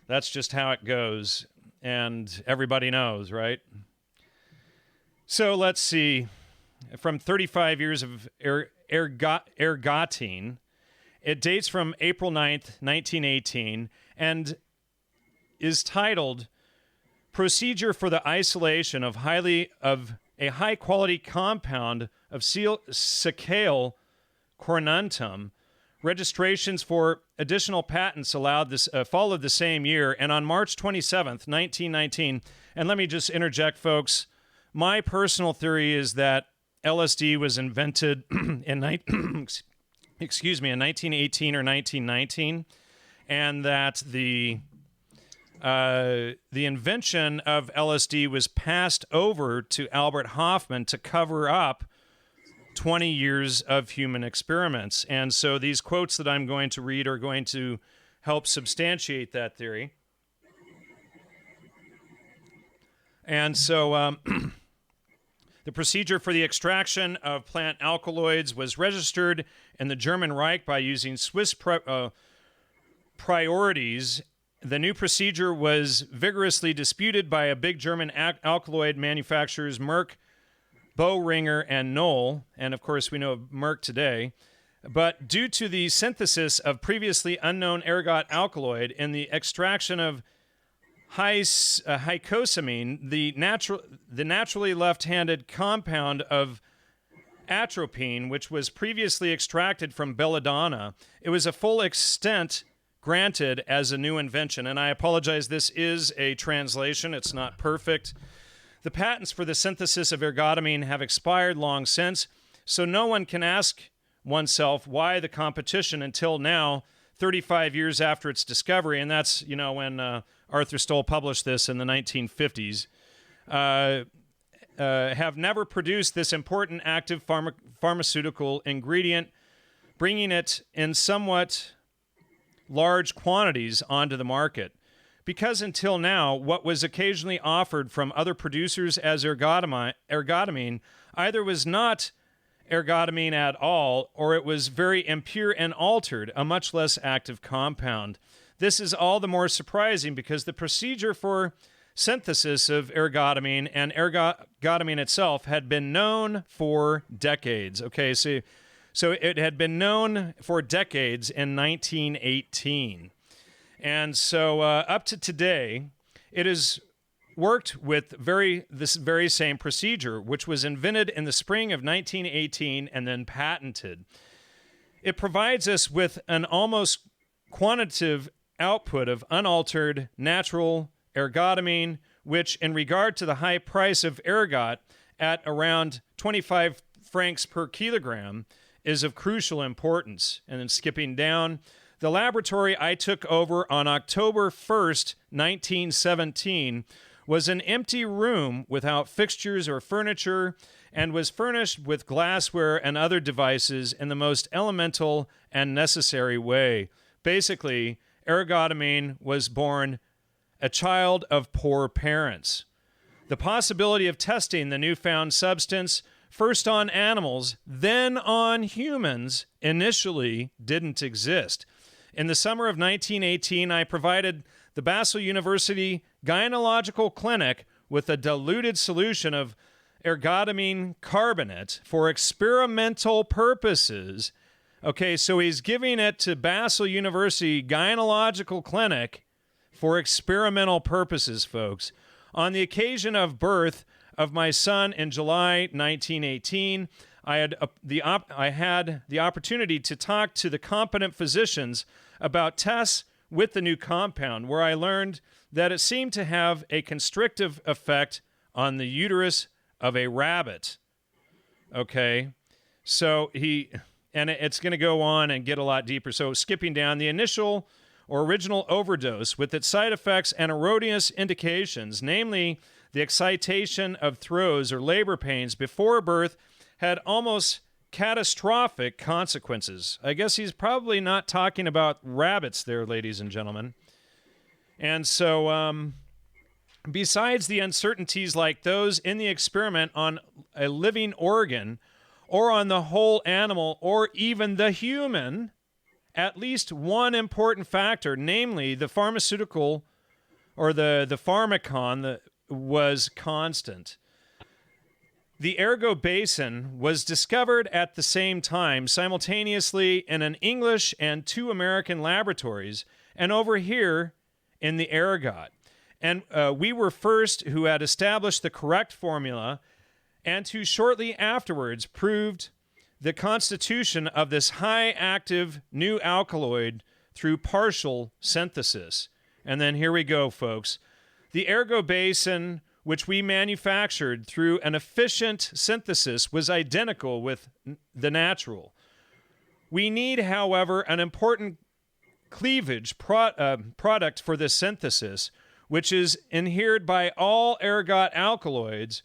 that's just how it goes. And everybody knows, right? So let's see. From 35 Years of Ergotine, it dates from April 9th, 1918, and is titled Procedure for the Isolation of a High-Quality Compound of Sicale Cornutum. Registrations for additional patents followed the same year, and on March 27th, 1919, and let me just interject, folks, my personal theory is that LSD was invented in 1918 or 1919, and that the invention of LSD was passed over to Albert Hofmann to cover up 20 years of human experiments. And so these quotes that I'm going to read are going to help substantiate that theory. And so the procedure for the extraction of plant alkaloids was registered in the German Reich by using Swiss priorities. The new procedure was vigorously disputed by a big German alkaloid manufacturers, Merck, Boehringer, and Knoll, and of course we know of Merck today. But due to the synthesis of previously unknown ergot alkaloid in the extraction of hycosamine, the naturally left-handed compound of atropine, which was previously extracted from belladonna, it was a full extent granted as a new invention. And I apologize, this is a translation. It's not perfect. The patents for the synthesis of ergotamine have expired long since, so no one can ask oneself why the competition until now, 35 years after its discovery, and that's, when Arthur Stoll published this in the 1950s, have never produced this important active pharmaceutical ingredient, bringing it in somewhat large quantities onto the market. Because until now, what was occasionally offered from other producers as ergotamine either was not ergotamine at all, or it was very impure and altered, a much less active compound. This is all the more surprising because the procedure for synthesis of ergotamine and ergotamine itself had been known for decades. Okay, so it had been known for decades in 1918. And so up to today, it is worked with this very same procedure, which was invented in the spring of 1918 and then patented. It provides us with an almost quantitative output of unaltered natural ergotamine, which, in regard to the high price of ergot at around 25 francs per kilogram, is of crucial importance. And then skipping down, the laboratory I took over on October 1st, 1917, was an empty room without fixtures or furniture and was furnished with glassware and other devices in the most elemental and necessary way. Basically, ergotamine was born a child of poor parents. The possibility of testing the newfound substance first on animals, then on humans, initially didn't exist. In the summer of 1918, I provided the Basel University Gynecological Clinic with a diluted solution of ergotamine carbonate for experimental purposes. Okay, so he's giving it to Basel University Gynecological Clinic for experimental purposes, folks. On the occasion of birth of my son in July 1918, I had the opportunity to talk to the competent physicians about tests with the new compound, where I learned that it seemed to have a constrictive effect on the uterus of a rabbit. Okay, so it's going to go on and get a lot deeper. So skipping down, the initial or original overdose with its side effects and erroneous indications, namely the excitation of throes or labor pains before birth, had almost catastrophic consequences. I guess he's probably not talking about rabbits there, ladies and gentlemen. And so, besides the uncertainties like those in the experiment on a living organ or on the whole animal or even the human, at least one important factor, namely the pharmaceutical or the pharmacon, was constant. The ergobasin was discovered at the same time, simultaneously in an English and 2 American laboratories, and over here in the ergot. And we were first who had established the correct formula and who shortly afterwards proved the constitution of this high-active new alkaloid through partial synthesis. And then here we go, folks. The ergobasin, which we manufactured through an efficient synthesis, was identical with the natural. We need, however, an important cleavage product for this synthesis, which is adhered by all ergot alkaloids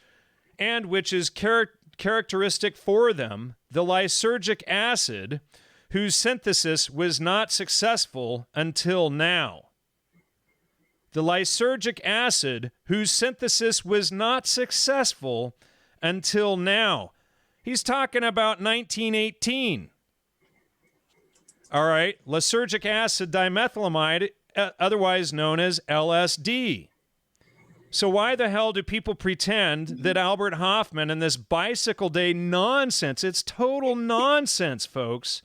and which is characteristic for them, the lysergic acid, whose synthesis was not successful until now. The lysergic acid, whose synthesis was not successful until now. He's talking about 1918. All right, lysergic acid dimethylamide, otherwise known as LSD. So why the hell do people pretend that Albert Hofmann and this bicycle day nonsense, it's total nonsense, folks.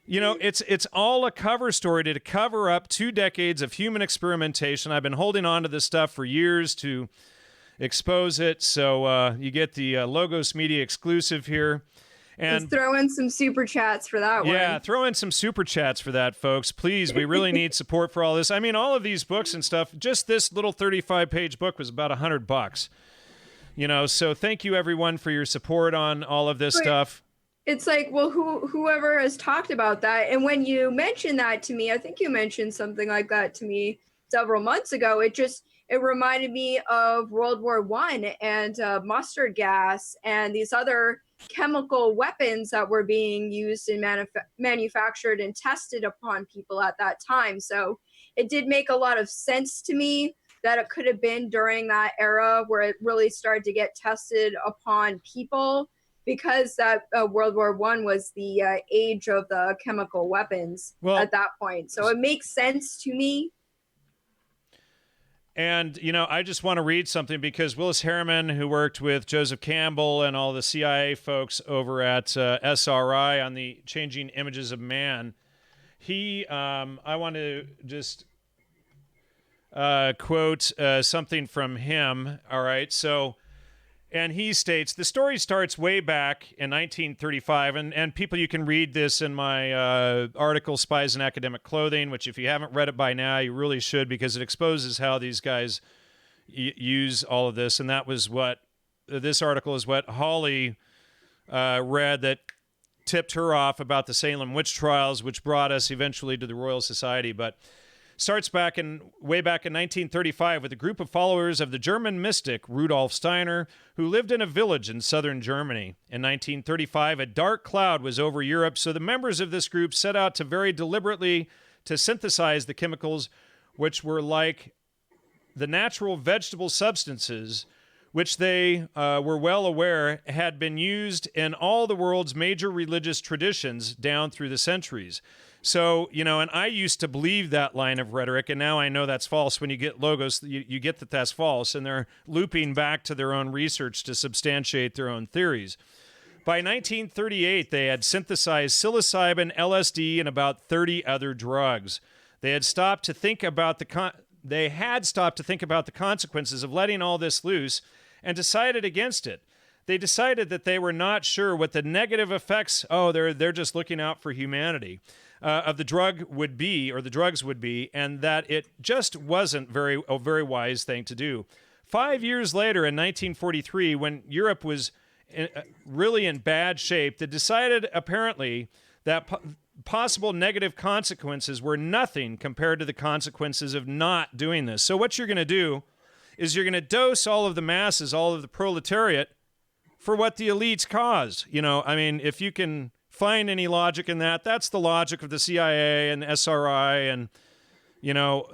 You know, it's all a cover story to cover up 2 decades of human experimentation. I've been holding on to this stuff for years to expose it. So you get the Logos Media exclusive here. And just throw in some super chats for that one. Yeah, throw in some super chats for that, folks. Please, we really need support for all this. I mean, all of these books and stuff, just this little 35-page book was about $100. You know, so thank you, everyone, for your support on all of this stuff. It's like, well, whoever has talked about that, and when you mentioned that to me, I think you mentioned something like that to me several months ago. It reminded me of World War I and mustard gas and these other chemical weapons that were being used and manufactured and tested upon people at that time. So it did make a lot of sense to me that it could have been during that era where it really started to get tested upon people. because that World War I was the age of the chemical weapons Well, at that point. So it makes sense to me. And, I just want to read something because Willis Harriman, who worked with Joseph Campbell and all the CIA folks over at SRI on the Changing Images of Man, I want to just quote something from him. All right. So, and he states, the story starts way back in 1935, and people, you can read this in my article, Spies in Academic Clothing, which if you haven't read it by now, you really should, because it exposes how these guys use all of this. And that was what, this article is what Holly read that tipped her off about the Salem witch trials, which brought us eventually to the Royal Society. But starts way back in 1935 with a group of followers of the German mystic Rudolf Steiner, who lived in a village in southern Germany. In 1935, a dark cloud was over Europe, so the members of this group set out to very deliberately to synthesize the chemicals, which were like the natural vegetable substances, which they were well aware had been used in all the world's major religious traditions down through the centuries. So, and I used to believe that line of rhetoric, and now I know that's false. When you get logos, you get that that's false, and they're looping back to their own research to substantiate their own theories. By 1938, they had synthesized psilocybin, LSD, and about 30 other drugs. They had stopped to think about the consequences of letting all this loose and decided against it. They decided that they were not sure what the negative effects, they're just looking out for humanity, of the drug would be, or the drugs would be, and that it just wasn't a very wise thing to do. 5 years later, in 1943, when Europe was really in bad shape, they decided apparently that possible negative consequences were nothing compared to the consequences of not doing this. So what you're going to do is you're going to dose all of the masses, all of the proletariat, for what the elites caused. If you can find any logic in that, that's the logic of the CIA and SRI and,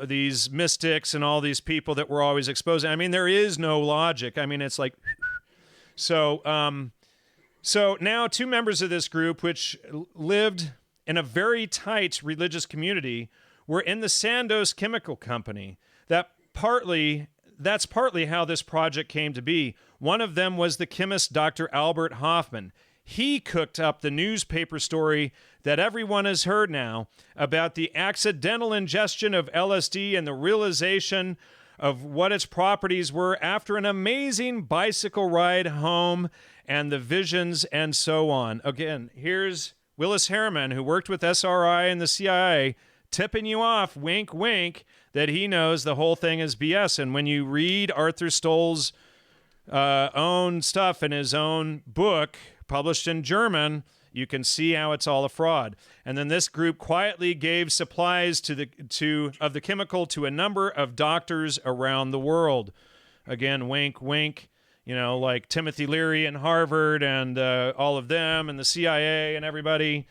these mystics and all these people that we're always exposing. There is no logic. It's like, so now two members of this group, which lived in a very tight religious community, were in the Sandoz Chemical Company. That's partly how this project came to be. One of them was the chemist Dr. Albert Hofmann. He cooked up the newspaper story that everyone has heard now about the accidental ingestion of LSD and the realization of what its properties were after an amazing bicycle ride home and the visions and so on. Again, here's Willis Harriman, who worked with SRI and the CIA, tipping you off, wink, wink, that he knows the whole thing is BS. And when you read Arthur Stoll's own stuff in his own book, published in German, you can see how it's all a fraud. And then this group quietly gave supplies of the chemical to a number of doctors around the world. Again, wink, wink. Like Timothy Leary in Harvard and all of them and the CIA and everybody.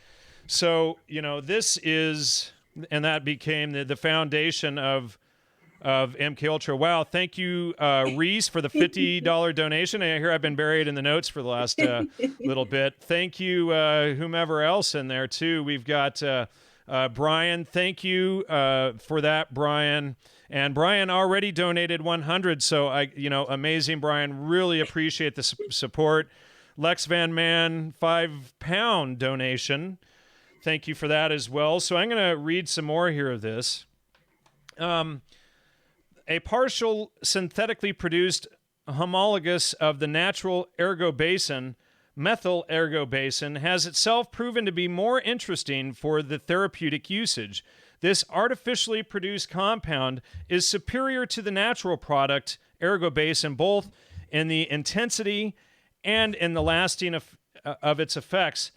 So, this is, and that became the foundation of MK Ultra. Wow, thank you, Reese, for the $50 donation. I hear I've been buried in the notes for the last little bit. Thank you, whomever else in there, too. We've got Brian. Thank you for that, Brian. And Brian already donated 100, so amazing, Brian. Really appreciate the support. Lex Van Man, £5 donation. Thank you for that as well. So I'm going to read some more here of this. A partial synthetically produced homologous of the natural ergobasin, methyl ergobasin, has itself proven to be more interesting for the therapeutic usage. This artificially produced compound is superior to the natural product, ergobasin, both in the intensity and in the lasting of its effects,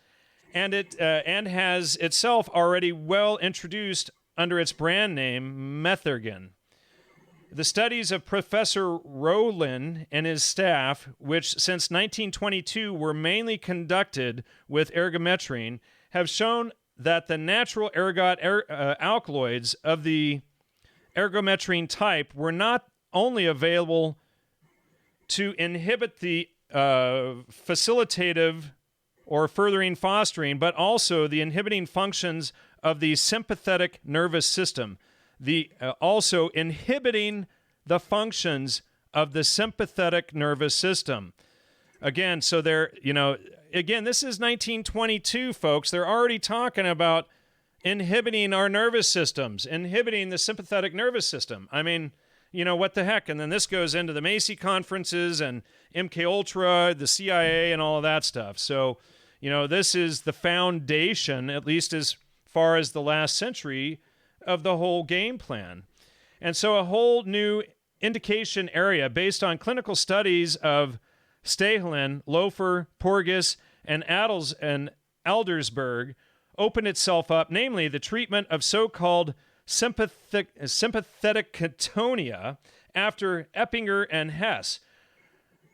and has itself already well introduced under its brand name, Methergin. The studies of Professor Rowland and his staff, which since 1922 were mainly conducted with ergometrine, have shown that the natural ergot alkaloids of the ergometrine type were not only available to inhibit the facilitative or furthering fostering, but also the inhibiting functions of the sympathetic nervous system. Also inhibiting the functions of the sympathetic nervous system. Again, so again, this is 1922, folks. They're already talking about inhibiting our nervous systems, inhibiting the sympathetic nervous system. I mean, what the heck? And then this goes into the Macy conferences and MK Ultra, the CIA, and all of that stuff. So, this is the foundation, at least as far as the last century, of the whole game plan. And so a whole new indication area based on clinical studies of Stahelin, Lofer, Porges, and Aldersberg opened itself up, namely the treatment of so-called sympathetic catatonia after Eppinger and Hess.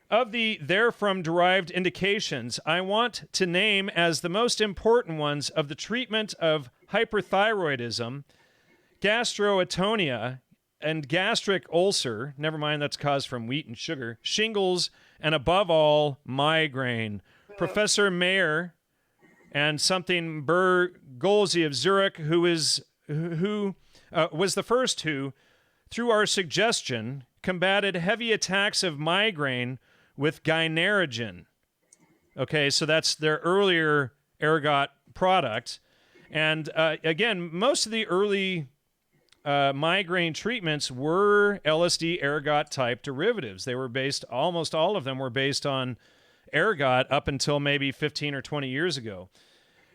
Of the therefrom derived indications, I want to name as the most important ones of the treatment of hyperthyroidism, gastroatonia, and gastric ulcer, never mind that's caused from wheat and sugar, shingles, and above all, migraine. Professor Mayer and something Bergolzi of Zurich, who was the first who, through our suggestion, combated heavy attacks of migraine with Gynaregen. Okay, so that's their earlier ergot product. And again, most of the early migraine treatments were LSD ergot type derivatives. They were almost all of them were based on ergot up until maybe 15 or 20 years ago.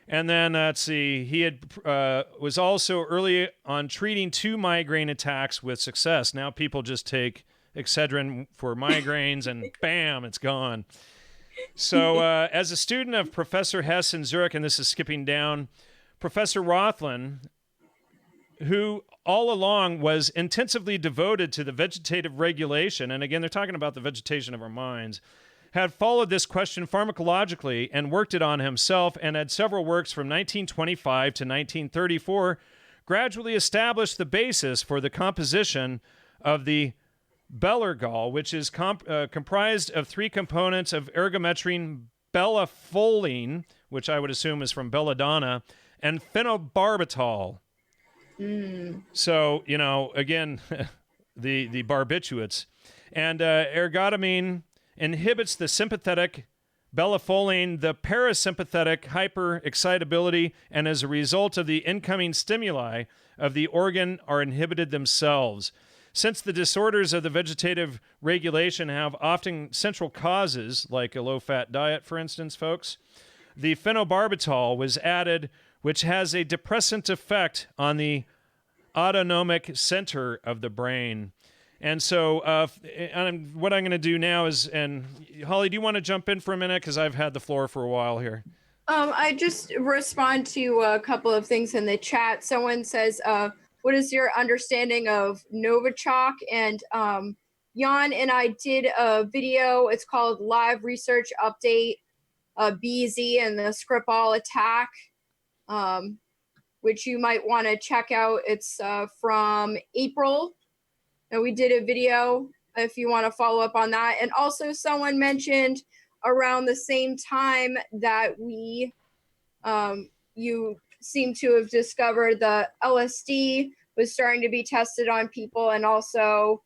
And then, let's see, he was also early on treating 2 migraine attacks with success. Now people just take Excedrin for migraines and bam, it's gone. So as a student of Professor Hess in Zurich, and this is skipping down, Professor Rothlin, who all along was intensively devoted to the vegetative regulation, and again, they're talking about the vegetation of our minds, had followed this question pharmacologically and worked it on himself, and had several works from 1925 to 1934 gradually established the basis for the composition of the Bellergol, which is comprised of 3 components of ergometrine, bellafolene, which I would assume is from belladonna, and phenobarbital. So, again, the barbiturates. And ergotamine inhibits the sympathetic, bellafolene, the parasympathetic hyperexcitability, and as a result of the incoming stimuli of the organ are inhibited themselves. Since the disorders of the vegetative regulation have often central causes, like a low-fat diet, for instance, folks, the phenobarbital was added, which has a depressant effect on the autonomic center of the brain. And so what I'm going to do now is, and Holly, do you want to jump in for a minute? Because I've had the floor for a while here. I just respond to a couple of things in the chat. Someone says, what is your understanding of Novichok? And Jan and I did a video. It's called Live Research Update, BZ and the Skripal attack, which you might want to check out. It's from April. And we did a video if you want to follow up on that. And also someone mentioned around the same time that you seem to have discovered the LSD was starting to be tested on people, and also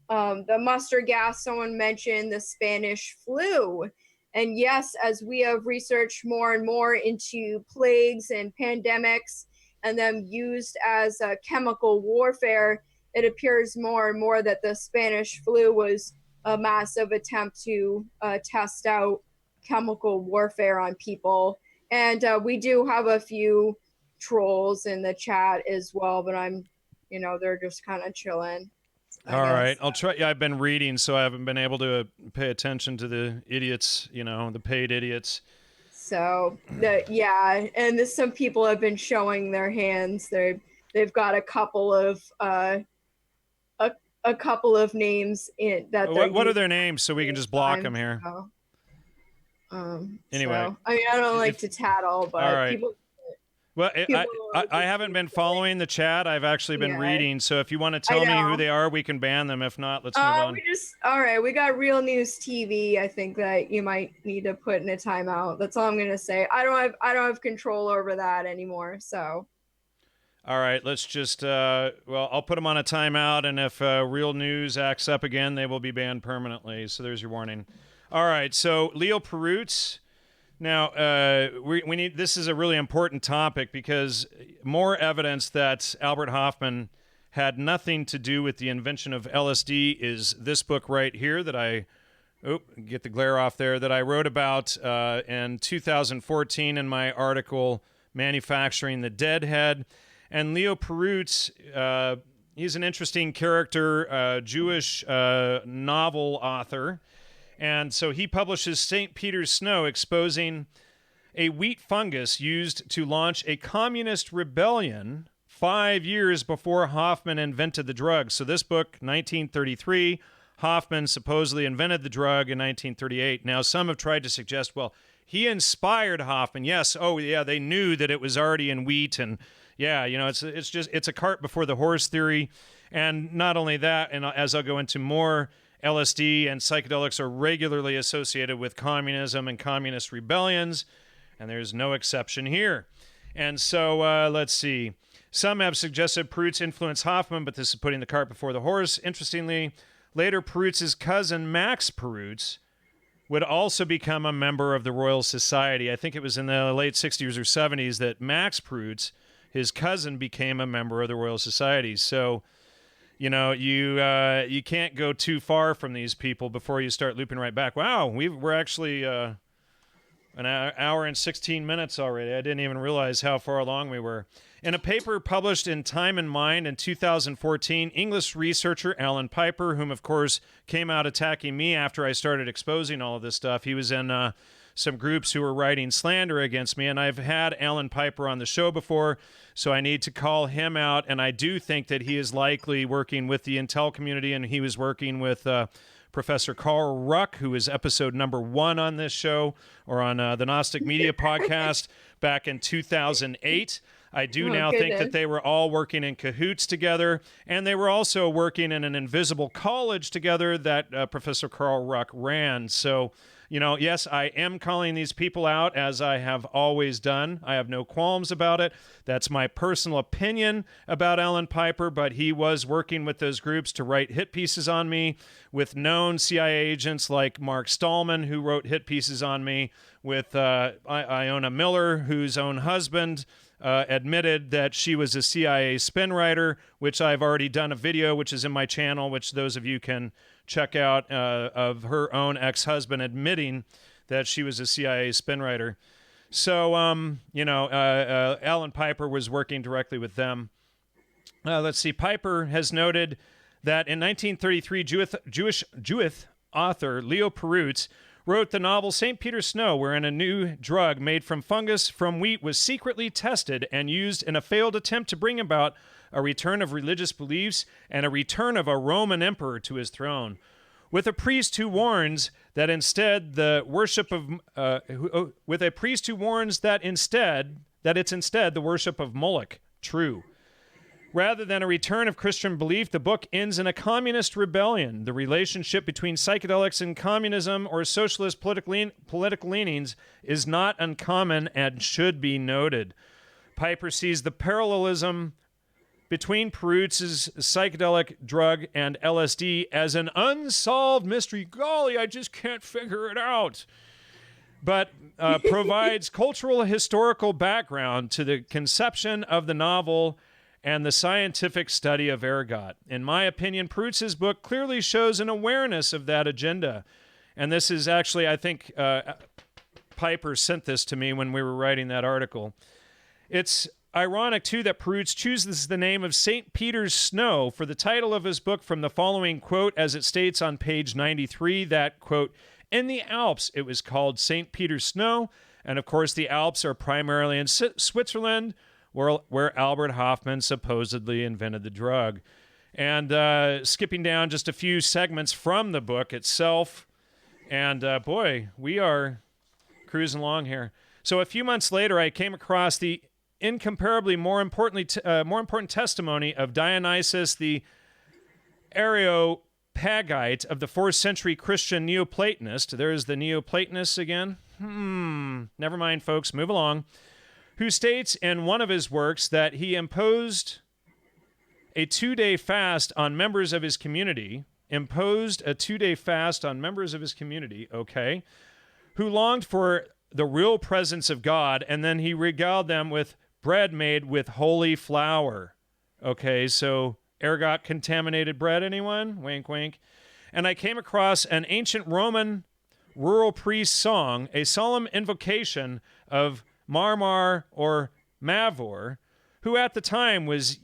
the mustard gas. Someone mentioned the Spanish flu. And yes, as we have researched more and more into plagues and pandemics and them used as a chemical warfare, it appears more and more that the Spanish flu was a massive attempt to test out chemical warfare on people. And we do have a few trolls in the chat as well, but they're just kind of chilling. All right, I'll try. Yeah, I've been reading, so I haven't been able to pay attention to the idiots, the paid idiots. So, and some people have been showing their hands. They've got a couple of names in that. What are their names, so we can just block them here? Anyway, I don't like to tattle, but all right. people. Well, People I, are I just haven't been following the chat. I've actually been yeah, reading. So if you want to I tell me who know. they are, we can ban them. If not, let's move on. All right, we got Real News TV. I think that you might need to put in a timeout. That's all I'm gonna say. I don't have control over that anymore. So All right, let's just, well, I'll put them on a timeout, and if Real News acts up again, they will be banned permanently. So there's your warning. All right, so Leo Perutz. Now, we need, this is a really important topic because more evidence that Albert Hofmann had nothing to do with the invention of LSD is this book right here that I, get the glare off there, that I wrote about in 2014 in my article, Manufacturing the Deadhead. And Leo Perutz, he's an interesting character, Jewish novel author. And so he publishes St. Peter's Snow, exposing a wheat fungus used to launch a communist rebellion 5 years before Hofmann invented the drug. So this book, 1933, Hofmann supposedly invented the drug in 1938. Now, some have tried to suggest, well, he inspired Hofmann. Yes, oh yeah, they knew that it was already in wheat, and yeah, you know, it's a cart before the horse theory. And not only that, and as I'll go into more, LSD and psychedelics are regularly associated with communism and communist rebellions, and there's no exception here. And so, let's see. Some have suggested Perutz influenced Hofmann, but this is putting the cart before the horse. Interestingly, later Perutz's cousin, Max Perutz, would also become a member of the Royal Society. I think it was in the late 60s or 70s that Max Perutz, his cousin, became a member of the Royal Society. So, you know, you can't go too far from these people before you start looping right back. Wow, we're actually an hour and 16 minutes already. I didn't even realize how far along we were. In a paper published in Time and Mind in 2014, English researcher Alan Piper, whom of course came out attacking me after I started exposing all of this stuff, he was in some groups who were writing slander against me, and I've had Alan Piper on the show before, so I need to call him out, and I do think that he is likely working with the Intel community, and he was working with Professor Karl Ruck, who is episode number 1 on this show, or on the Gnostic Media podcast back in 2008. I do now think that they were all working in cahoots together, and they were also working in an invisible college together that Professor Karl Ruck ran. So, you know, yes, I am calling these people out, as I have always done. I have no qualms about it. That's my personal opinion about Alan Piper, but he was working with those groups to write hit pieces on me with known CIA agents like Mark Stallman, who wrote hit pieces on me, with Iona Miller, whose own husband admitted that she was a CIA spin writer, which I've already done a video, which is in my channel, which those of you can check out, of her own ex-husband admitting that she was a CIA spin writer. So, you know, Alan Piper was working directly with them. Let's see. Piper has noted that in 1933, Jewish author Leo Perutz wrote the novel St. Peter's Snow, wherein a new drug made from fungus from wheat was secretly tested and used in a failed attempt to bring about a return of religious beliefs and a return of a Roman emperor to his throne. With a priest who warns that instead the worship of it's instead the worship of Moloch. True. Rather than a return of Christian belief, the book ends in a communist rebellion. The relationship between psychedelics and communism or socialist political leanings is not uncommon and should be noted. Piper sees the parallelism between Perutz's psychedelic drug and LSD as an unsolved mystery. Golly, I just can't figure it out. But provides cultural historical background to the conception of the novel and the scientific study of ergot. In my opinion, Perutz's book clearly shows an awareness of that agenda. And this is actually, I think, Piper sent this to me when we were writing that article. It's ironic, too, that Perutz chooses the name of St. Peter's Snow for the title of his book from the following quote, as it states on page 93, that, quote, in the Alps, it was called St. Peter's Snow. And, of course, the Alps are primarily in Switzerland, where Albert Hofmann supposedly invented the drug. And skipping down just a few segments from the book itself, and boy, we are cruising along here. So a few months later, I came across the incomparably more important testimony of Dionysius the Areopagite of the 4th century Christian Neoplatonist. There's the Neoplatonists again. Never mind, folks. Move along. Who states in one of his works that he imposed a 2-day fast on members of his community. Okay, who longed for the real presence of God, and then he regaled them with bread made with holy flour. Okay, so ergot contaminated bread, anyone? Wink, wink. And I came across an ancient Roman rural priest song, a solemn invocation of Marmar or Mavor, who at the time was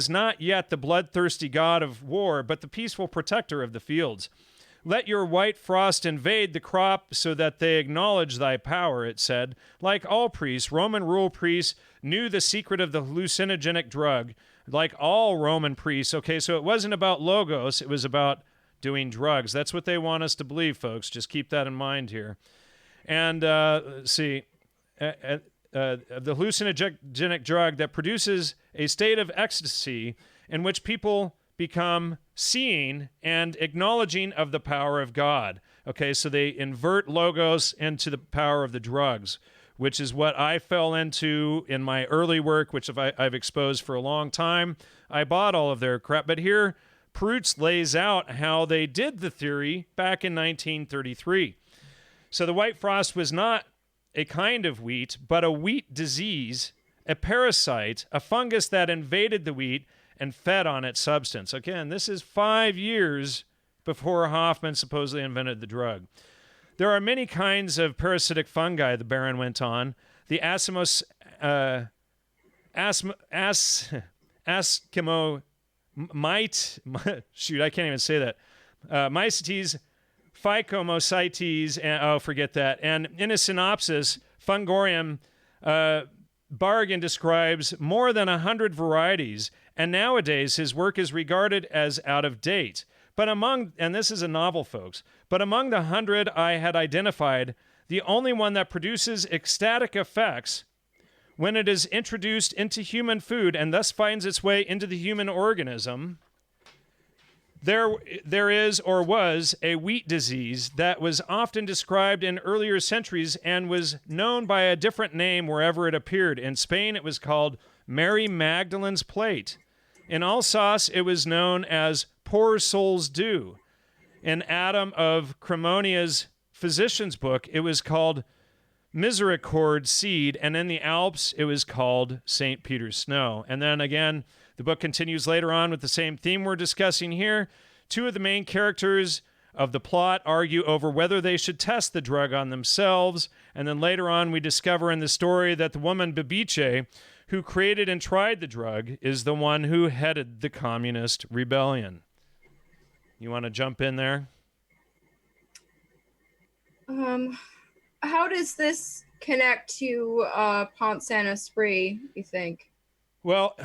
not yet the bloodthirsty god of war, but the peaceful protector of the fields. Let your white frost invade the crop so that they acknowledge thy power, it said. Like all priests, Roman rural priests knew the secret of the hallucinogenic drug. Like all Roman priests, okay, so it wasn't about logos, it was about doing drugs. That's what they want us to believe, folks. Just keep that in mind here. And let's see. The hallucinogenic drug that produces a state of ecstasy in which people become seeing and acknowledging of the power of God. Okay, so they invert logos into the power of the drugs, which is what I fell into in my early work, which I've exposed for a long time. I bought all of their crap, but here Perutz lays out how they did the theory back in 1933. So the white frost was not a kind of wheat, but a wheat disease, a parasite, a fungus that invaded the wheat and fed on its substance. Again, this is 5 years before Hoffman supposedly invented the drug. There are many kinds of parasitic fungi, the Baron went on. The Mycetes, Phycomycetes, and forget that. And in a synopsis, Fungorium, Bargan describes more than 100 varieties, and nowadays his work is regarded as out of date. But and this is a novel, folks, but among the 100 I had identified, the only one that produces ecstatic effects when it is introduced into human food and thus finds its way into the human organism, there is or was a wheat disease that was often described in earlier centuries and was known by a different name wherever it appeared. In Spain, it was called Mary Magdalene's Plate. In Alsace, it was known as Poor Soul's Dew. In Adam of Cremonia's physician's book, it was called Misericord Seed, and in the Alps, it was called St. Peter's Snow. And then again, the book continues later on with the same theme we're discussing here. Two of the main characters of the plot argue over whether they should test the drug on themselves, and then later on we discover in the story that the woman Bibiche, who created and tried the drug, is the one who headed the communist rebellion. You want to jump in there? How does this connect to Pont Saint-Esprit, you think? Well,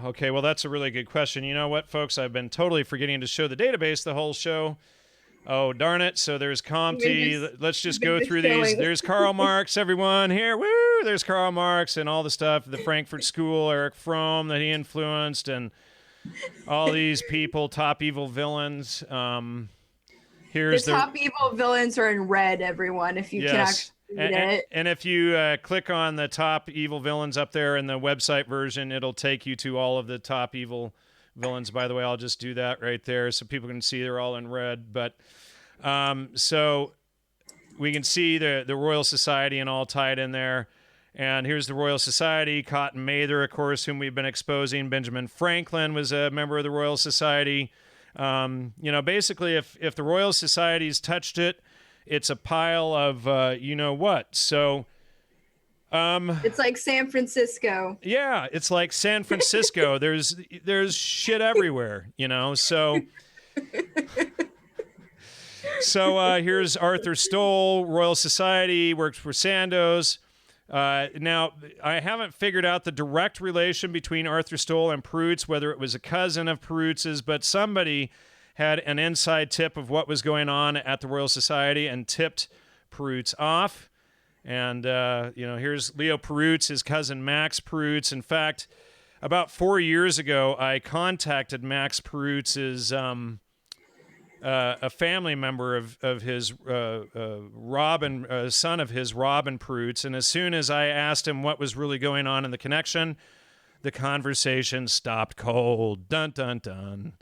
okay, well, that's a really good question. You know what, folks? I've been totally forgetting to show the database the whole show. Oh, darn it. So there's Comte. Let's just go through these. There's Karl Marx, everyone here. Woo! There's Karl Marx and all the stuff, the Frankfurt School, Erich Fromm that he influenced, and all these people, top evil villains. Here's the top evil villains are in red, everyone, if you can actually read it. And if you click on the top evil villains up there in the website version, it'll take you to all of the top evil villains. By the way, I'll just do that right there so people can see they're all in red. But so we can see the Royal Society and all tied in there. And here's the Royal Society, Cotton Mather, of course, whom we've been exposing. Benjamin Franklin was a member of the Royal Society. Basically, if the Royal Society's touched it, it's a pile of you know what. So it's like San Francisco. Yeah, it's like San Francisco. There's shit everywhere, you know. So here's Arthur Stoll, Royal Society, works for Sandoz. Now, I haven't figured out the direct relation between Arthur Stoll and Perutz, whether it was a cousin of Perutz's, but somebody had an inside tip of what was going on at the Royal Society and tipped Perutz off. And, here's Leo Perutz, his cousin Max Perutz. In fact, about 4 years ago, I contacted Max Perutz's a family member of his Robin, son of his, Robin Perutz. And as soon as I asked him what was really going on in the connection, the conversation stopped cold. Dun, dun, dun.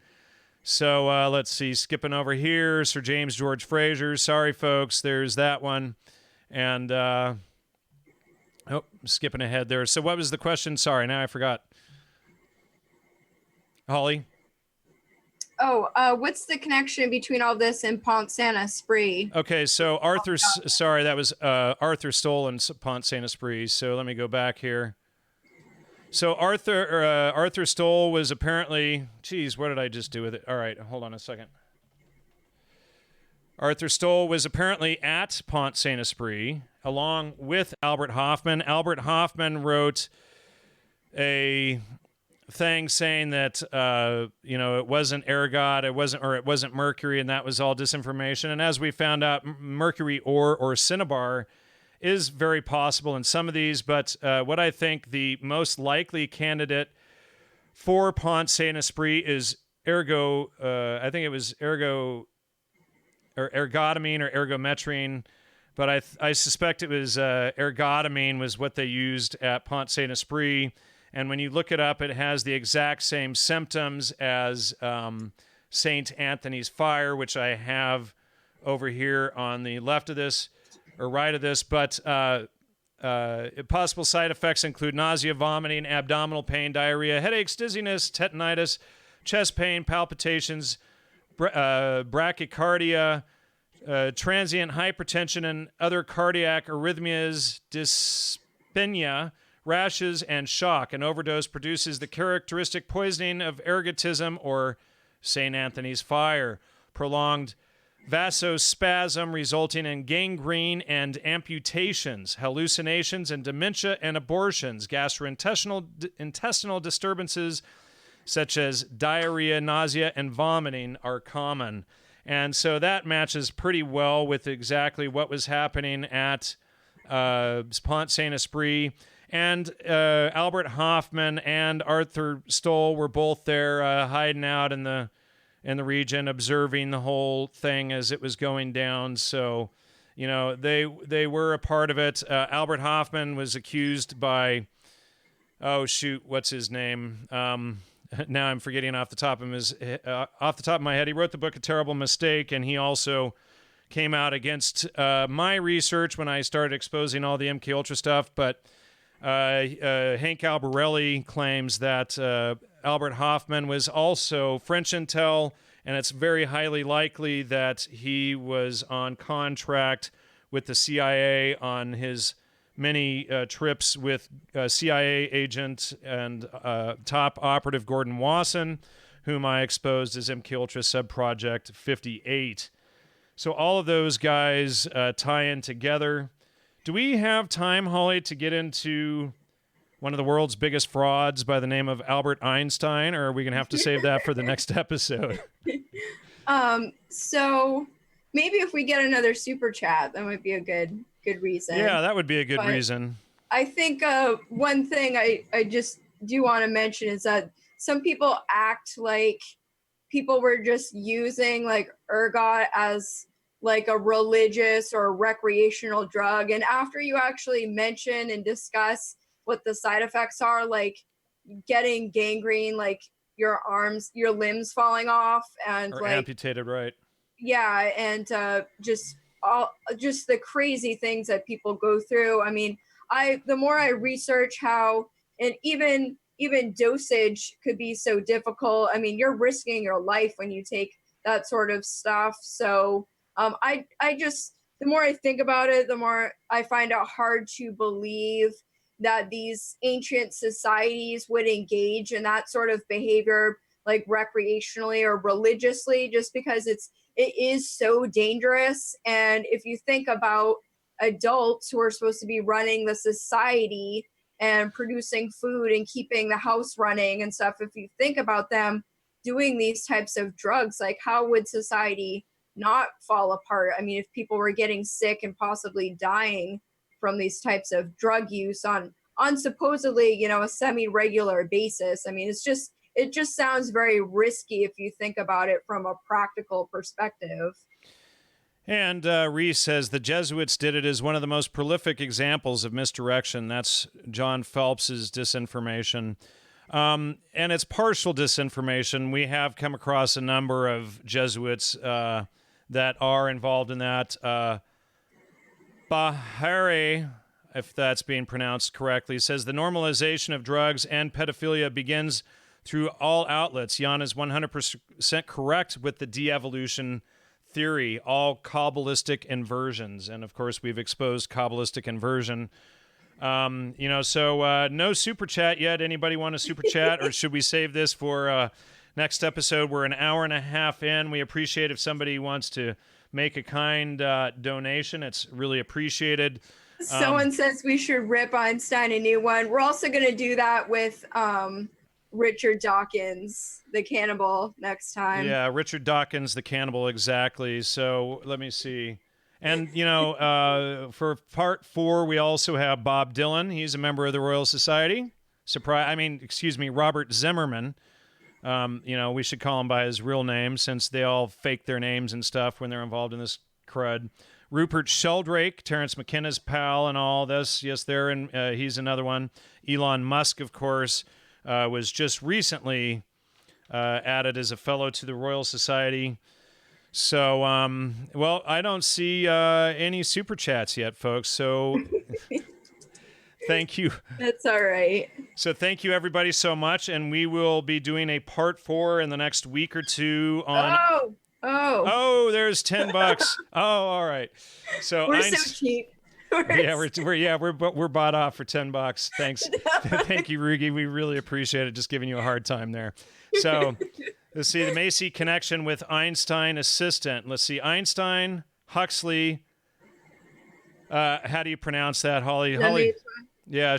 So let's see, skipping over here, Sir James George Frazer. Sorry, folks, there's that one. And, skipping ahead there. So what was the question? Sorry, now I forgot. Holly? Oh, what's the connection between all this and Pont Saint-Esprit? Okay, so Arthur, sorry, that was Arthur Stoll and Pont Saint-Esprit. So let me go back here. So Arthur Stoll was apparently, geez, what did I just do with it? All right, hold on a second. Arthur Stoll was apparently at Pont Saint-Esprit along with Albert Hofmann. Albert Hofmann wrote a thing saying that it wasn't ergot, it wasn't mercury, and that was all disinformation. And as we found out, mercury or cinnabar is very possible in some of these. But what I think the most likely candidate for Pont Saint-Esprit is ergo. I think it was ergo. Or ergotamine or ergometrine, but I suspect it was ergotamine was what they used at Pont Saint-Esprit. And when you look it up, it has the exact same symptoms as St. Anthony's fire, which I have over here on the left of this or right of this. But possible side effects include nausea, vomiting, abdominal pain, diarrhea, headaches, dizziness, tetanitis, chest pain, palpitations, brachycardia, transient hypertension and other cardiac arrhythmias, dyspnea, rashes, and shock. An overdose produces the characteristic poisoning of ergotism or St. Anthony's fire. Prolonged vasospasm resulting in gangrene and amputations, hallucinations and dementia and abortions, intestinal disturbances such as diarrhea, nausea, and vomiting are common. And so that matches pretty well with exactly what was happening at Pont Saint-Esprit. And Albert Hofmann and Arthur Stoll were both there hiding out in the region, observing the whole thing as it was going down. So, they were a part of it. Albert Hofmann was accused by, what's his name? Now I'm forgetting off the top of my head. He wrote the book A Terrible Mistake, and he also came out against my research when I started exposing all the MKUltra stuff. But Hank Albarelli claims that Albert Hofmann was also French intel, and it's very highly likely that he was on contract with the CIA on his many trips with CIA agent and top operative Gordon Wasson, whom I exposed as MKUltra Subproject 58. So all of those guys tie in together. Do we have time, Holly, to get into one of the world's biggest frauds by the name of Albert Einstein, or are we going to have to save that for the next episode? So maybe if we get another super chat, that might be a good reason. Yeah, that would be a good reason. I think one thing I just do want to mention is that some people act like people were just using like ergot as like a religious or recreational drug. And after you actually mention and discuss what the side effects are, like getting gangrene, like your arms, your limbs falling off, and or like amputated, right? Yeah, and just the crazy things that people go through. I mean, the more I research how, and even dosage could be so difficult. I mean, you're risking your life when you take that sort of stuff. So I just, the more I think about it, the more I find it hard to believe that these ancient societies would engage in that sort of behavior, like recreationally or religiously, just because it is so dangerous. And if you think about adults who are supposed to be running the society and producing food and keeping the house running and stuff, if you think about them doing these types of drugs, like how would society not fall apart? I mean, if people were getting sick and possibly dying from these types of drug use on supposedly, you know, a semi-regular basis. I mean, it just sounds very risky if you think about it from a practical perspective. And Reese says the Jesuits did it as one of the most prolific examples of misdirection. That's John Phelps's disinformation. And it's partial disinformation. We have come across a number of Jesuits that are involved in that. Bahari, if that's being pronounced correctly, says the normalization of drugs and pedophilia begins through all outlets. Jan is 100% correct with the de-evolution theory, all Kabbalistic inversions. And of course, we've exposed Kabbalistic inversion. So no super chat yet. Anybody want a super chat, or should we save this for next episode? We're an hour and a half in. We appreciate if somebody wants to make a kind donation. It's really appreciated. Someone says we should rip Einstein a new one. We're also going to do that with Richard Dawkins, the cannibal, next time. Yeah, Richard Dawkins, the cannibal, exactly. So let me see. And, for part 4, we also have Bob Dylan. He's a member of the Royal Society. Robert Zimmerman. We should call him by his real name since they all fake their names and stuff when they're involved in this crud. Rupert Sheldrake, Terence McKenna's pal and all this. Yes, he's another one. Elon Musk, of course, was just recently added as a fellow to the Royal Society. So, I don't see any super chats yet, folks. So thank you. That's all right. So thank you, everybody, so much. And we will be doing a part 4 in the next week or two on... Oh, there's $10. Oh, all right. So we're so cheap. We're bought off for $10. Thanks. Thank you, Rugi. We really appreciate it. Just giving you a hard time there. So let's see the Macy connection with Einstein assistant. Let's see Einstein, Huxley. How do you pronounce that, Holly? Holly. Yeah,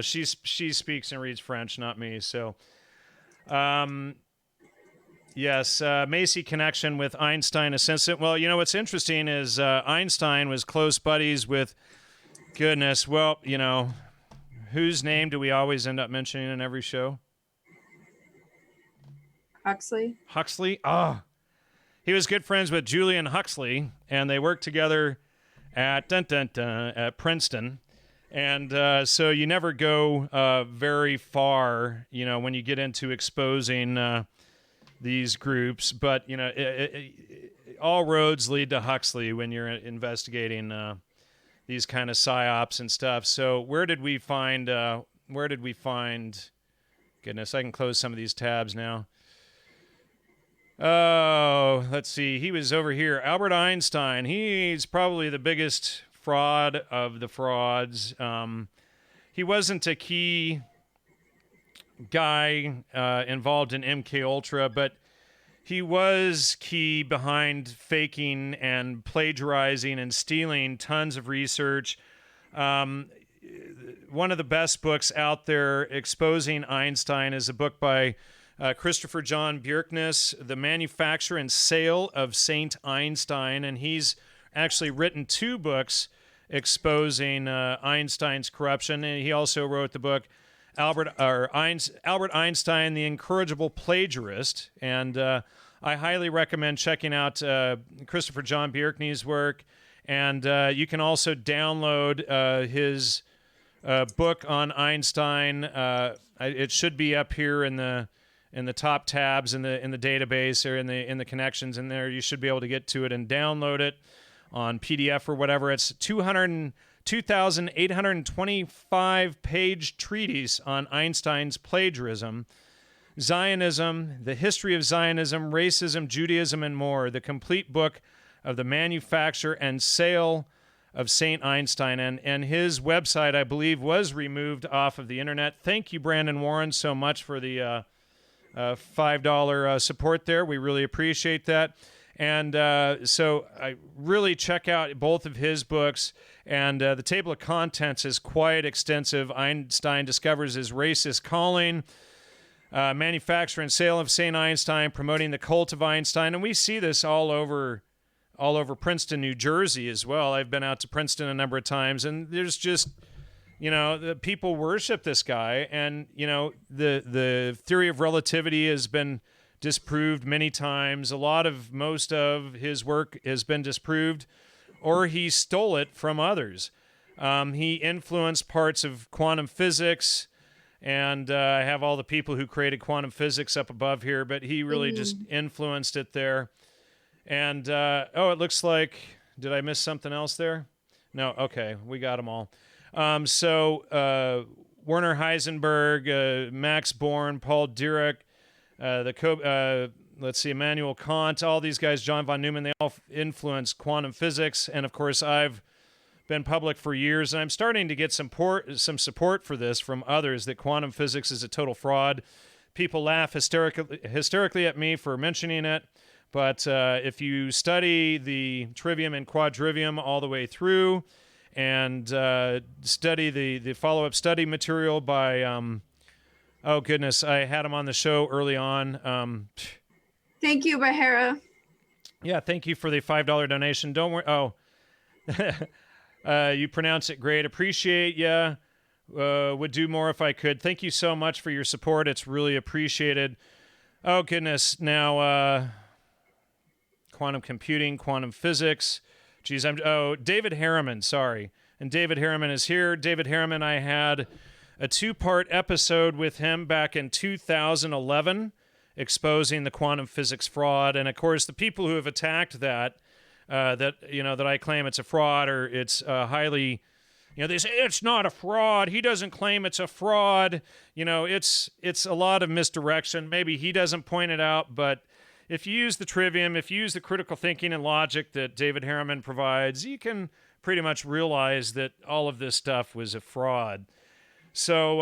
she speaks and reads French, not me. So, yes, Macy connection with Einstein assistant. Well, what's interesting is Einstein was close buddies with, goodness, whose name do we always end up mentioning in every show? Huxley? Oh. He was good friends with Julian Huxley, and they worked together at Princeton. And so you never go very far, when you get into exposing these groups. But, all roads lead to Huxley when you're investigating these kind of psyops and stuff. So where did we find, goodness, I can close some of these tabs now. Oh, let's see. He was over here. Albert Einstein. He's probably the biggest fraud of the frauds. He wasn't a key guy involved in MK Ultra, but he was key behind faking and plagiarizing and stealing tons of research. One of the best books out there exposing Einstein is a book by Christopher John Bjerknes, The Manufacture and Sale of Saint Einstein, and he's actually written 2 books exposing Einstein's corruption. And he also wrote the book Albert Einstein, the Incorrigible Plagiarist. And I highly recommend checking out Christopher John Bjerknes' work. And you can also download his book on Einstein. It should be up here in the top tabs in the database or in the connections in there. You should be able to get to it and download it on PDF or whatever. It's 2,825 page treatise on Einstein's plagiarism, Zionism, the history of Zionism, racism, Judaism, and more. The complete book of the manufacture and sale of Saint Einstein. And his website, I believe, was removed off of the internet. Thank you, Brandon Warren, so much for the $5 support there. We really appreciate that. And so I really check out both of his books. And the table of contents is quite extensive. Einstein discovers his racist calling, manufacture and sale of St. Einstein, promoting the cult of Einstein. And we see this all over all over Princeton, New Jersey as well. I've been out to Princeton a number of times, and there's just, the people worship this guy. And, the theory of relativity has been disproved many times. Most of his work has been disproved, or he stole it from others. He influenced parts of quantum physics, and I have all the people who created quantum physics up above here, but he really just influenced it there. And, it looks like, did I miss something else there? No, okay, we got them all. Werner Heisenberg, Max Born, Paul Dirac, Immanuel Kant, all these guys, John von Neumann, they all influenced quantum physics. And of course, I've been public for years, and I'm starting to get some support for this from others, that quantum physics is a total fraud. People laugh hysterically at me for mentioning it, but if you study the trivium and quadrivium all the way through, and study the follow-up study material by, oh goodness, I had him on the show early on. Thank you, Bahara. Yeah, thank you for the $5 donation. Don't worry. Oh, you pronounce it great. Appreciate ya. Would do more if I could. Thank you so much for your support. It's really appreciated. Oh goodness. Now, quantum computing, quantum physics. Geez, David Harriman, sorry. And David Harriman is here. David Harriman, I had a 2-part episode with him back in 2011, exposing the quantum physics fraud. And of course, the people who have attacked that I claim it's a fraud, or it's highly, they say it's not a fraud. He doesn't claim it's a fraud. It's a lot of misdirection. Maybe he doesn't point it out, but if you use the trivium, if you use the critical thinking and logic that David Harriman provides, you can pretty much realize that all of this stuff was a fraud. So,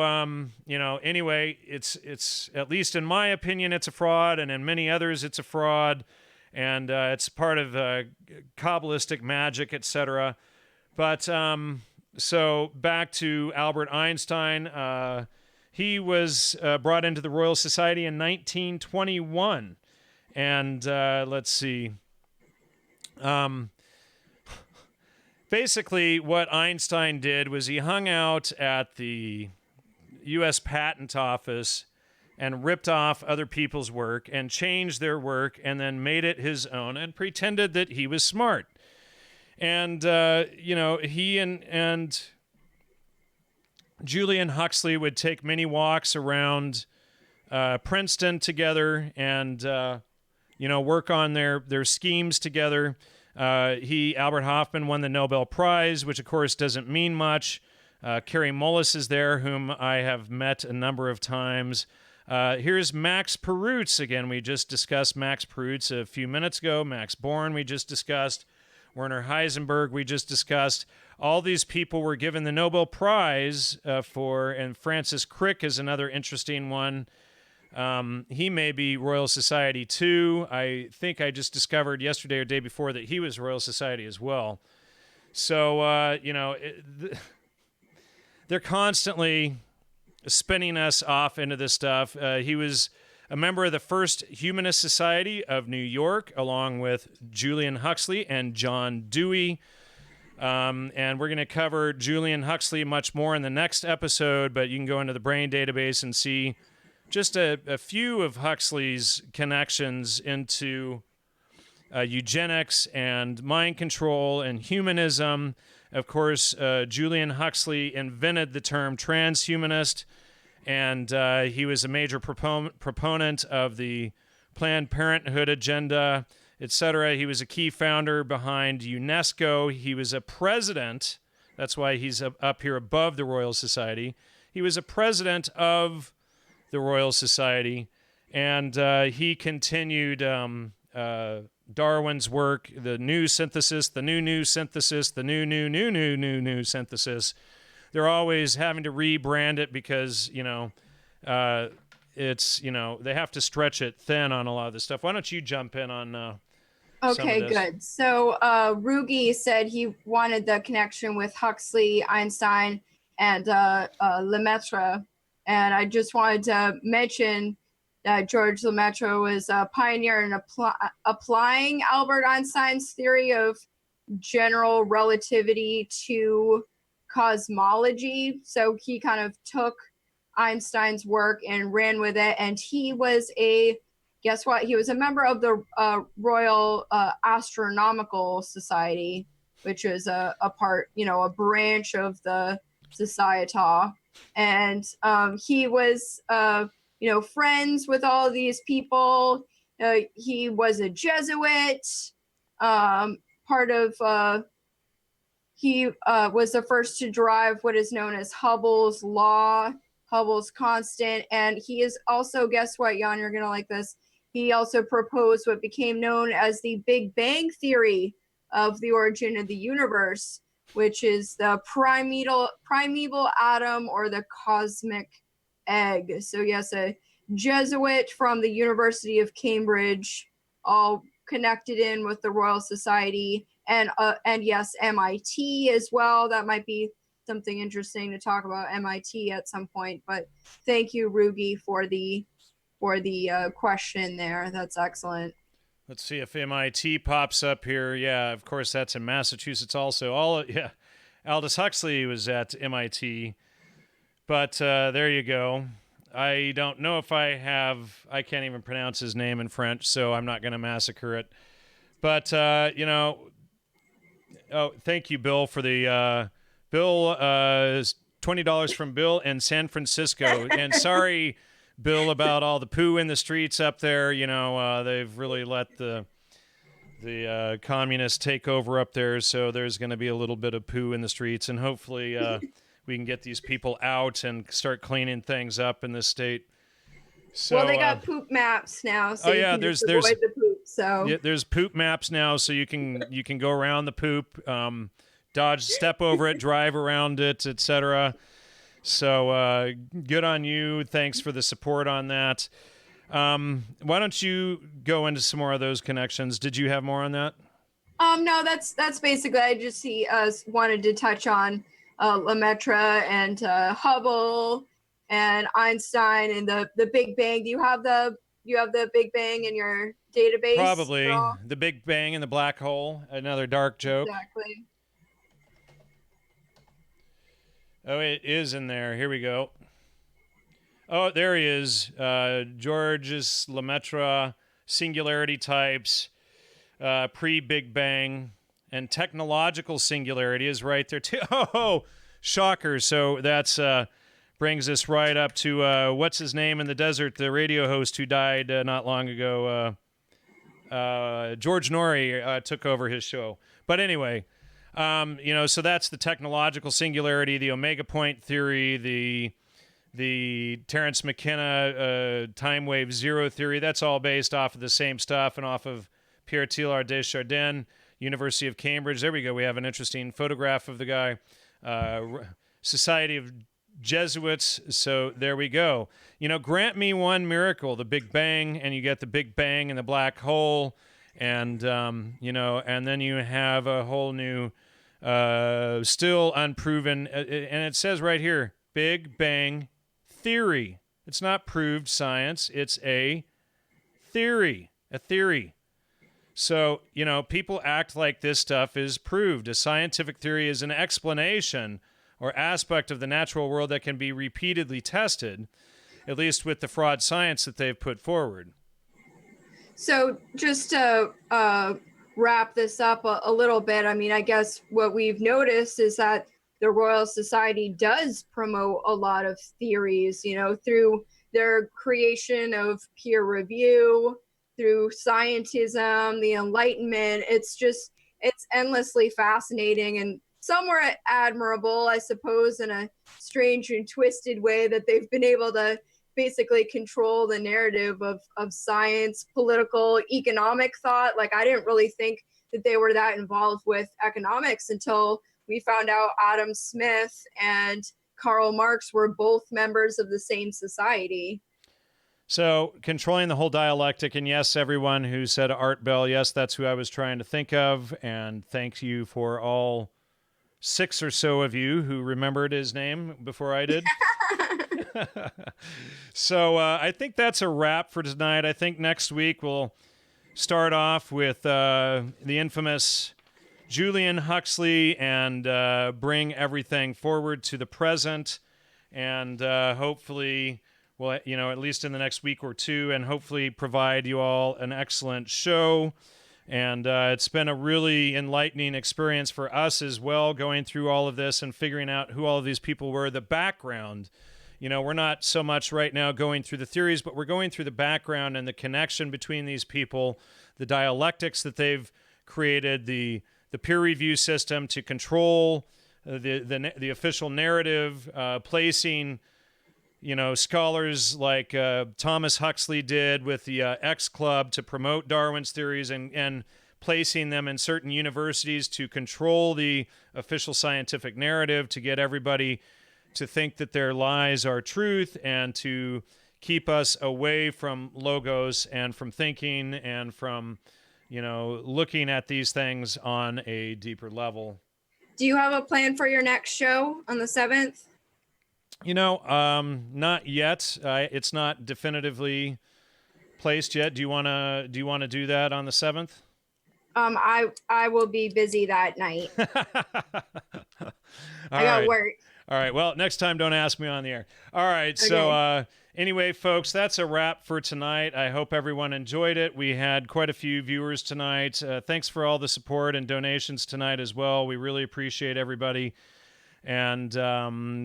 anyway, it's at least in my opinion, it's a fraud, and in many others, it's a fraud, and it's part of Kabbalistic magic, etc. But so back to Albert Einstein. He was brought into the Royal Society in 1921. And let's see. Basically, what Einstein did was he hung out at the U.S. Patent Office and ripped off other people's work and changed their work and then made it his own and pretended that he was smart. And, he and Julian Huxley would take many walks around Princeton together and work on their schemes together. Albert Hoffman won the Nobel Prize, which of course doesn't mean much. Carrie Mullis is there, whom I have met a number of times. Here's Max Perutz again. We just discussed Max Perutz a few minutes ago. Max Born we just discussed. Werner Heisenberg we just discussed. All these people were given the Nobel Prize and Francis Crick is another interesting one. He may be Royal Society too. I think I just discovered yesterday or day before that he was Royal Society as well. So, they're constantly spinning us off into this stuff. He was a member of the First Humanist Society of New York, along with Julian Huxley and John Dewey. And we're going to cover Julian Huxley much more in the next episode, but you can go into the Brain database and see just a few of Huxley's connections into eugenics and mind control and humanism. Of course, Julian Huxley invented the term transhumanist, and he was a major proponent of the Planned Parenthood agenda, etc. He was a key founder behind UNESCO. He was a president. That's why he's up here above the Royal Society. He was a president of the Royal Society, and he continued Darwin's work, the new synthesis, the new synthesis, the new synthesis. They're always having to rebrand it because, it's, they have to stretch it thin on a lot of this stuff. Why don't you jump in on Okay, good. So Rugi said he wanted the connection with Huxley, Einstein, and Lemaitre. And I just wanted to mention that George Lemaitre was a pioneer in applying Albert Einstein's theory of general relativity to cosmology. So he kind of took Einstein's work and ran with it. And he was guess what? He was a member of the Royal Astronomical Society, which is a part, a branch of the Societas. And he was, friends with all these people. He was a Jesuit, part of he was the first to derive what is known as Hubble's law, Hubble's constant. And he is also, guess what, Jan, you're going to like this. He also proposed what became known as the Big Bang theory of the origin of the universe, which is the primeval atom or the cosmic egg. So yes, a Jesuit from the University of Cambridge, all connected in with the Royal Society, and yes, MIT as well. That might be something interesting to talk about MIT at some point. But thank you, Rugi, for the question there. That's excellent. Let's see if MIT pops up here. Yeah, of course, that's in Massachusetts also. Aldous Huxley was at MIT. But there you go. I don't know if I can't even pronounce his name in French, so I'm not going to massacre it. But, thank you, Bill, for the $20 from Bill in San Francisco. And sorry, Bill, about all the poo in the streets up there. They've really let the communists take over up there, so there's going to be a little bit of poo in the streets, and hopefully we can get these people out and start cleaning things up in this state. So, well, they got poop maps now, so there's avoid the poop. So yeah, there's poop maps now, so you can go around the poop, step over it, drive around it, etc. So good on you. Thanks for the support on that. Why don't you go into some more of those connections? Did you have more on that? No, that's basically. I just wanted to touch on Lemaitre and Hubble and Einstein and the Big Bang. Do you have the Big Bang in your database? Probably the Big Bang and the black hole. Another dark joke. Exactly. Oh, it is in there. Here we go. Oh, there he is. Georges Lemaitre, singularity types, pre-Big Bang, and technological singularity is right there too. Oh, shocker. So that's brings us right up to what's his name in the desert, the radio host who died not long ago. George Norrie took over his show. But anyway, so that's the technological singularity, the omega point theory, the Terence McKenna time wave zero theory. That's all based off of the same stuff and off of Pierre Teilhard de Chardin, University of Cambridge. There we go. We have an interesting photograph of the guy. Society of Jesuits. So there we go. Grant me one miracle, the Big Bang, and you get the Big Bang and the black hole. And, and then you have a whole new, still unproven, and it says right here, Big Bang theory. It's not proved science. It's a theory. So, people act like this stuff is proved. A scientific theory is an explanation or aspect of the natural world that can be repeatedly tested, at least with the fraud science that they've put forward. So just to wrap this up a little bit, I guess what we've noticed is that the Royal Society does promote a lot of theories, through their creation of peer review, through scientism, the Enlightenment. It's endlessly fascinating and somewhat admirable, I suppose, in a strange and twisted way that they've been able to basically control the narrative of science, political, economic thought. Like, I didn't really think that they were that involved with economics until we found out Adam Smith and Karl Marx were both members of the same society. So controlling the whole dialectic, and yes, everyone who said Art Bell, yes, that's who I was trying to think of, and thank you for all 6 or so of you who remembered his name before I did. So I think that's a wrap for tonight. I think next week we'll start off with the infamous Julian Huxley and bring everything forward to the present, and hopefully, well, at least in the next week or two, and hopefully provide you all an excellent show. And it's been a really enlightening experience for us as well, going through all of this and figuring out who all of these people were, the background. We're not so much right now going through the theories, but we're going through the background and the connection between these people, the dialectics that they've created, the peer review system to control the official narrative, placing scholars like Thomas Huxley did with the X Club to promote Darwin's theories, and placing them in certain universities to control the official scientific narrative, to get everybody to think that their lies are truth, and to keep us away from logos and from thinking and from looking at these things on a deeper level. Do you have a plan for your next show on the 7th? Not yet. It's not definitively placed yet. Do you wanna do that on the 7th? I will be busy that night. I got work. All right. Well, next time, don't ask me on the air. All right. Okay. So anyway, folks, that's a wrap for tonight. I hope everyone enjoyed it. We had quite a few viewers tonight. Thanks for all the support and donations tonight as well. We really appreciate everybody. And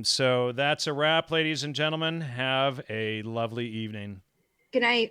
so that's a wrap, ladies and gentlemen. Have a lovely evening. Good night.